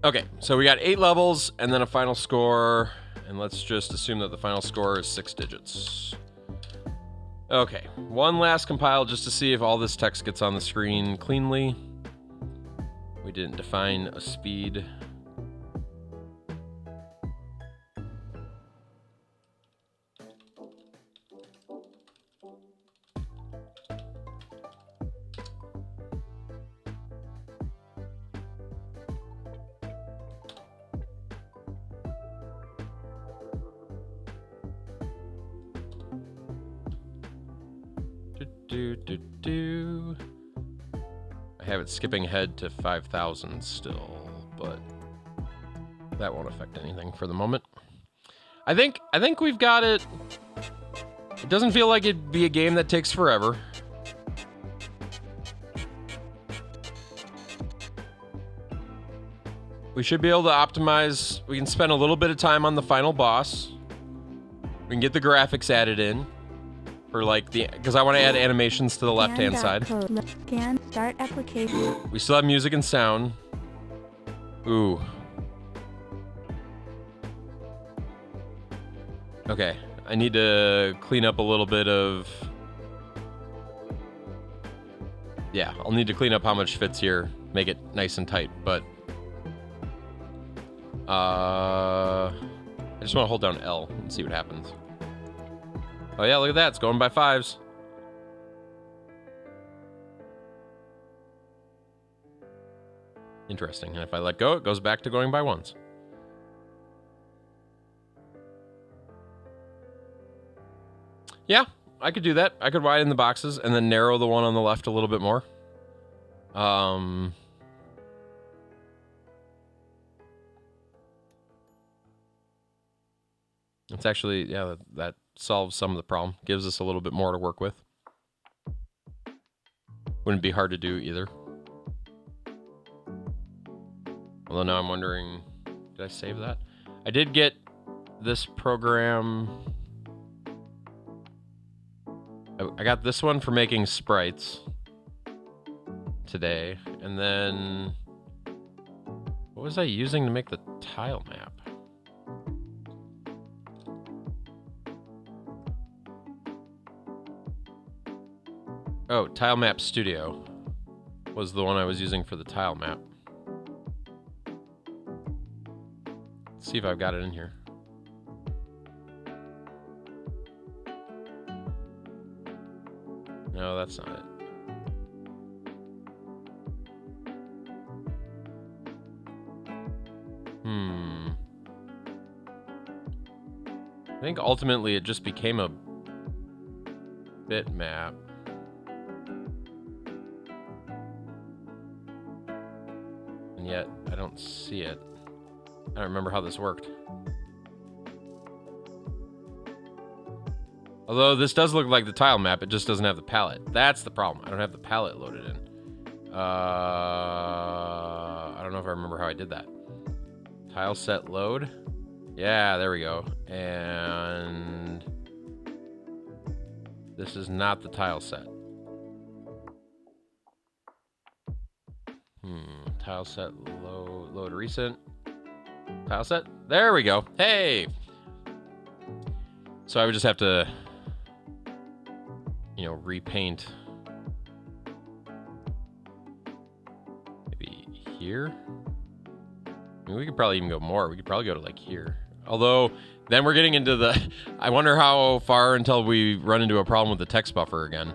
Okay, so we got 8 levels and then a final score, and let's just assume that the final score is 6 digits. Okay, one last compile just to see if all this text gets on the screen cleanly. We didn't define a speed. I have it skipping ahead to 5,000 still, but that won't affect anything for the moment. I think we've got it. It doesn't feel like it'd be a game that takes forever. We should be able to optimize. We can spend a little bit of time on the final boss. We can get the graphics added in. For like because I want to add animations to the left-hand side. Scan, start application. We still have music and sound. Ooh. Okay, I need to clean up a little bit of. Yeah, I'll need to clean up how much fits here, make it nice and tight. But I just want to hold down L and see what happens. Oh yeah, look at that. It's going by 5s. Interesting. And if I let go, it goes back to going by 1s. Yeah, I could do that. I could widen the boxes and then narrow the one on the left a little bit more. It's actually, yeah, that solves some of the problem. Gives us a little bit more to work with. Wouldn't be hard to do either. Although now I'm wondering, did I save that? I did get this program. I got this one for making sprites today. And then what was I using to make the tile map? Oh, Tile Map Studio was the one I was using for the tile map. Let's see if I've got it in here. No, that's not it. I think ultimately it just became a bitmap. And yet, I don't see it. I don't remember how this worked. Although this does look like the tile map, it just doesn't have the palette. That's the problem. I don't have the palette loaded in. I don't know if I remember how I did that. Tile set load. Yeah, there we go. And this is not the tile set. Tile set load recent. Tile set. There we go. Hey. So I would just have to, you know, repaint maybe here. I mean, we could probably even go more. We could probably go to like here. Although then we're getting into the, I wonder how far until we run into a problem with the text buffer again.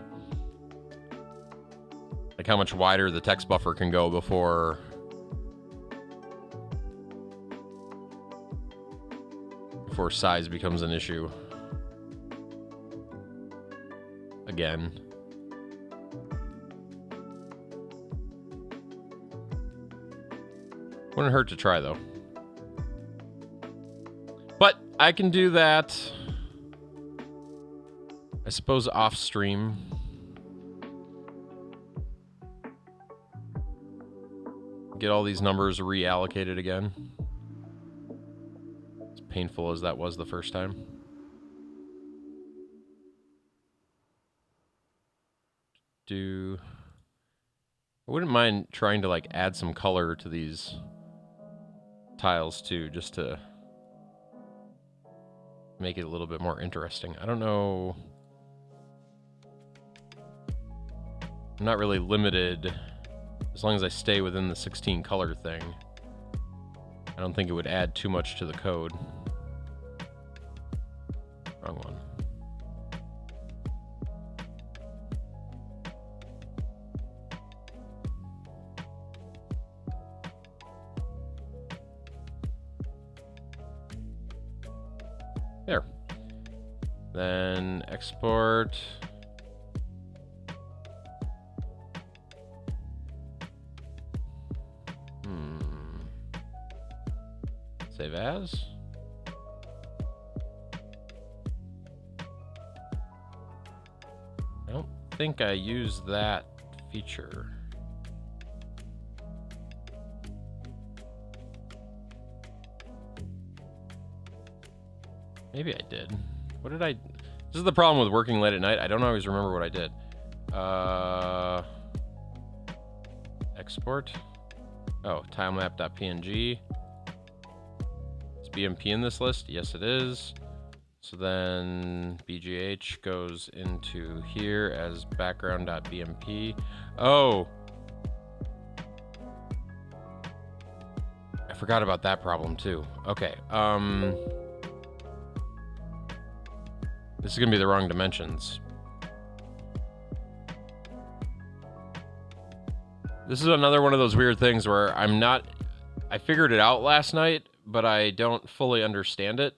Like how much wider the text buffer can go before size becomes an issue. Again. Wouldn't hurt to try though. But I can do that, I suppose, off stream. Get all these numbers reallocated again. As painful as that was the first time. I wouldn't mind trying to like add some color to these tiles too, just to make it a little bit more interesting. I don't know. I'm not really limited as long as I stay within the 16 color thing. I don't think it would add too much to the code. Wrong one. There. Then export. Save as. I don't think I used that feature. Maybe I did. What did I... This is the problem with working late at night. I don't always remember what I did. Export. Oh, tilemap.png. Is BMP in this list? Yes, it is. So then BGH goes into here as background.bmp. Oh! I forgot about that problem too. Okay, this is gonna be the wrong dimensions. This is another one of those weird things where I figured it out last night, but I don't fully understand it.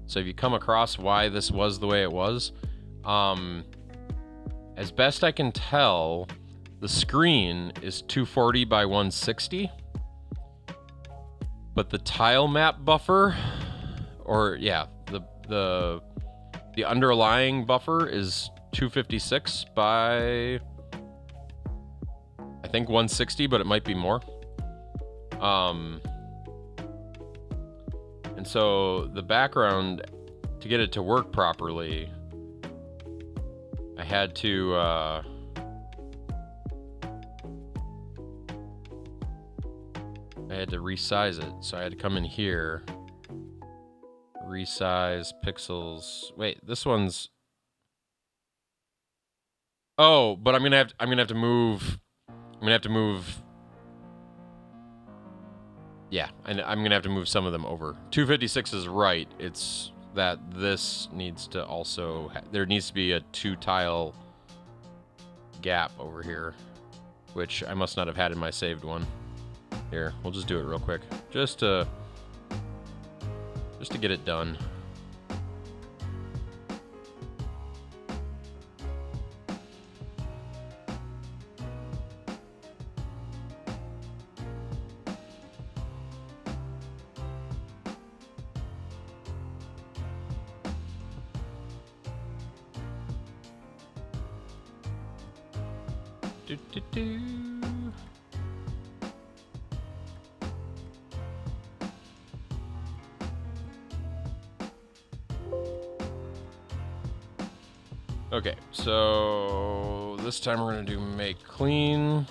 So if you come across why this was the way it was, as best I can tell, the screen is 240 by 160, but the tile map buffer, or yeah, the underlying buffer is 256 by, I think 160, but it might be more. And so the background, to get it to work properly, I had to resize it. So I had to come in here, resize pixels. Wait, this one's, oh, but I'm gonna have to move. Yeah, and I'm gonna have to move some of them over. 256 is right. It's that this needs to also there needs to be a 2 tile gap over here, which I must not have had in my saved one. Here, we'll just do it real quick, just to get it done. Okay, so this time we're going to do make clean.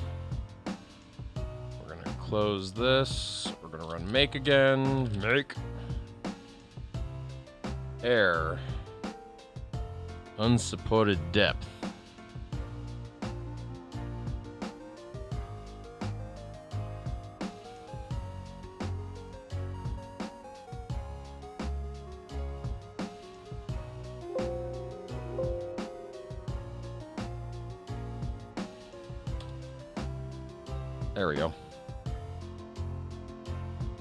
We're going to close this. We're going to run make again. Make. Error. Unsupported depth. There we go.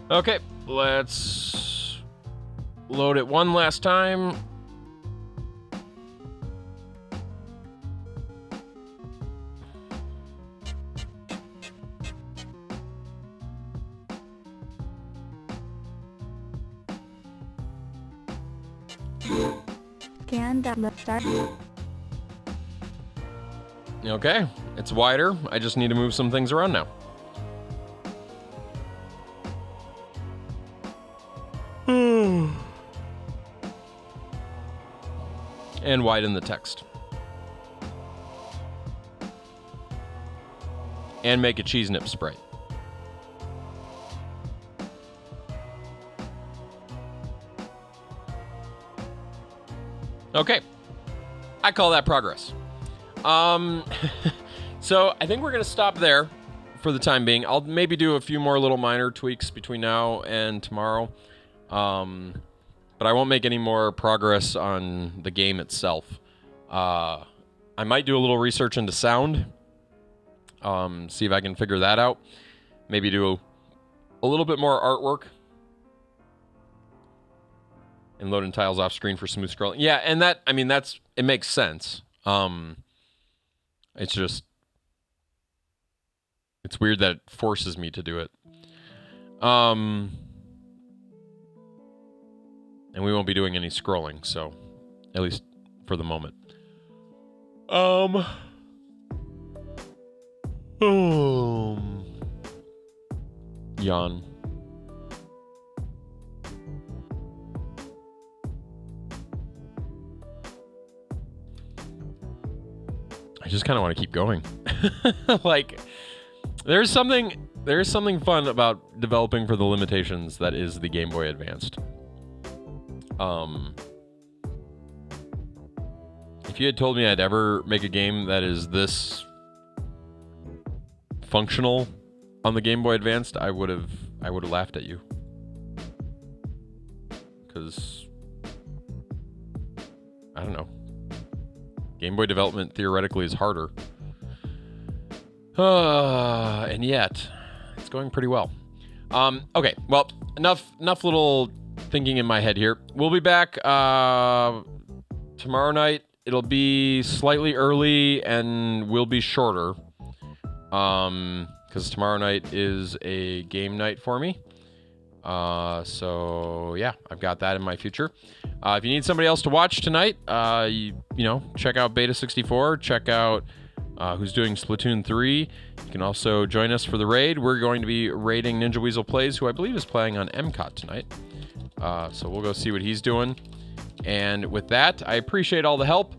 Okay, let's load it one last time. Scan download start. Okay, it's wider. I just need to move some things around now. And widen the text. And make a cheese nip sprite. Okay. I call that progress. So I think we're going to stop there for the time being. I'll maybe do a few more little minor tweaks between now and tomorrow. But I won't make any more progress on the game itself. I might do a little research into sound. See if I can figure that out. Maybe do a little bit more artwork. And loading tiles off screen for smooth scrolling. Yeah, and that, I mean, it makes sense. It's just, it's weird that it forces me to do it. And we won't be doing any scrolling, so at least for the moment. Yawn. I just kind of want to keep going. Like, there's something fun about developing for the limitations that is the Game Boy Advanced. If you had told me I'd ever make a game that is this functional on the Game Boy Advanced, I would have laughed at you. Because I don't know. Game Boy development theoretically is harder. And yet it's going pretty well. Okay, well, enough little thinking in my head here. We'll be back tomorrow night. It'll be slightly early and will be shorter. Because tomorrow night is a game night for me. So yeah, I've got that in my future. If you need somebody else to watch tonight, you know, check out Beta 64. Check out who's doing Splatoon 3. You can also join us for the raid. We're going to be raiding Ninja Weasel Plays, who I believe is playing on MCOT tonight. So we'll go see what he's doing. And with that, I appreciate all the help.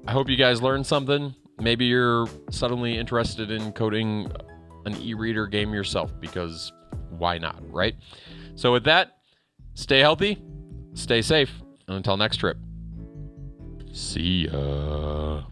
I hope you guys learned something. Maybe you're suddenly interested in coding an e-reader game yourself, because why not, right? So with that, stay healthy, stay safe, and until next trip, see ya.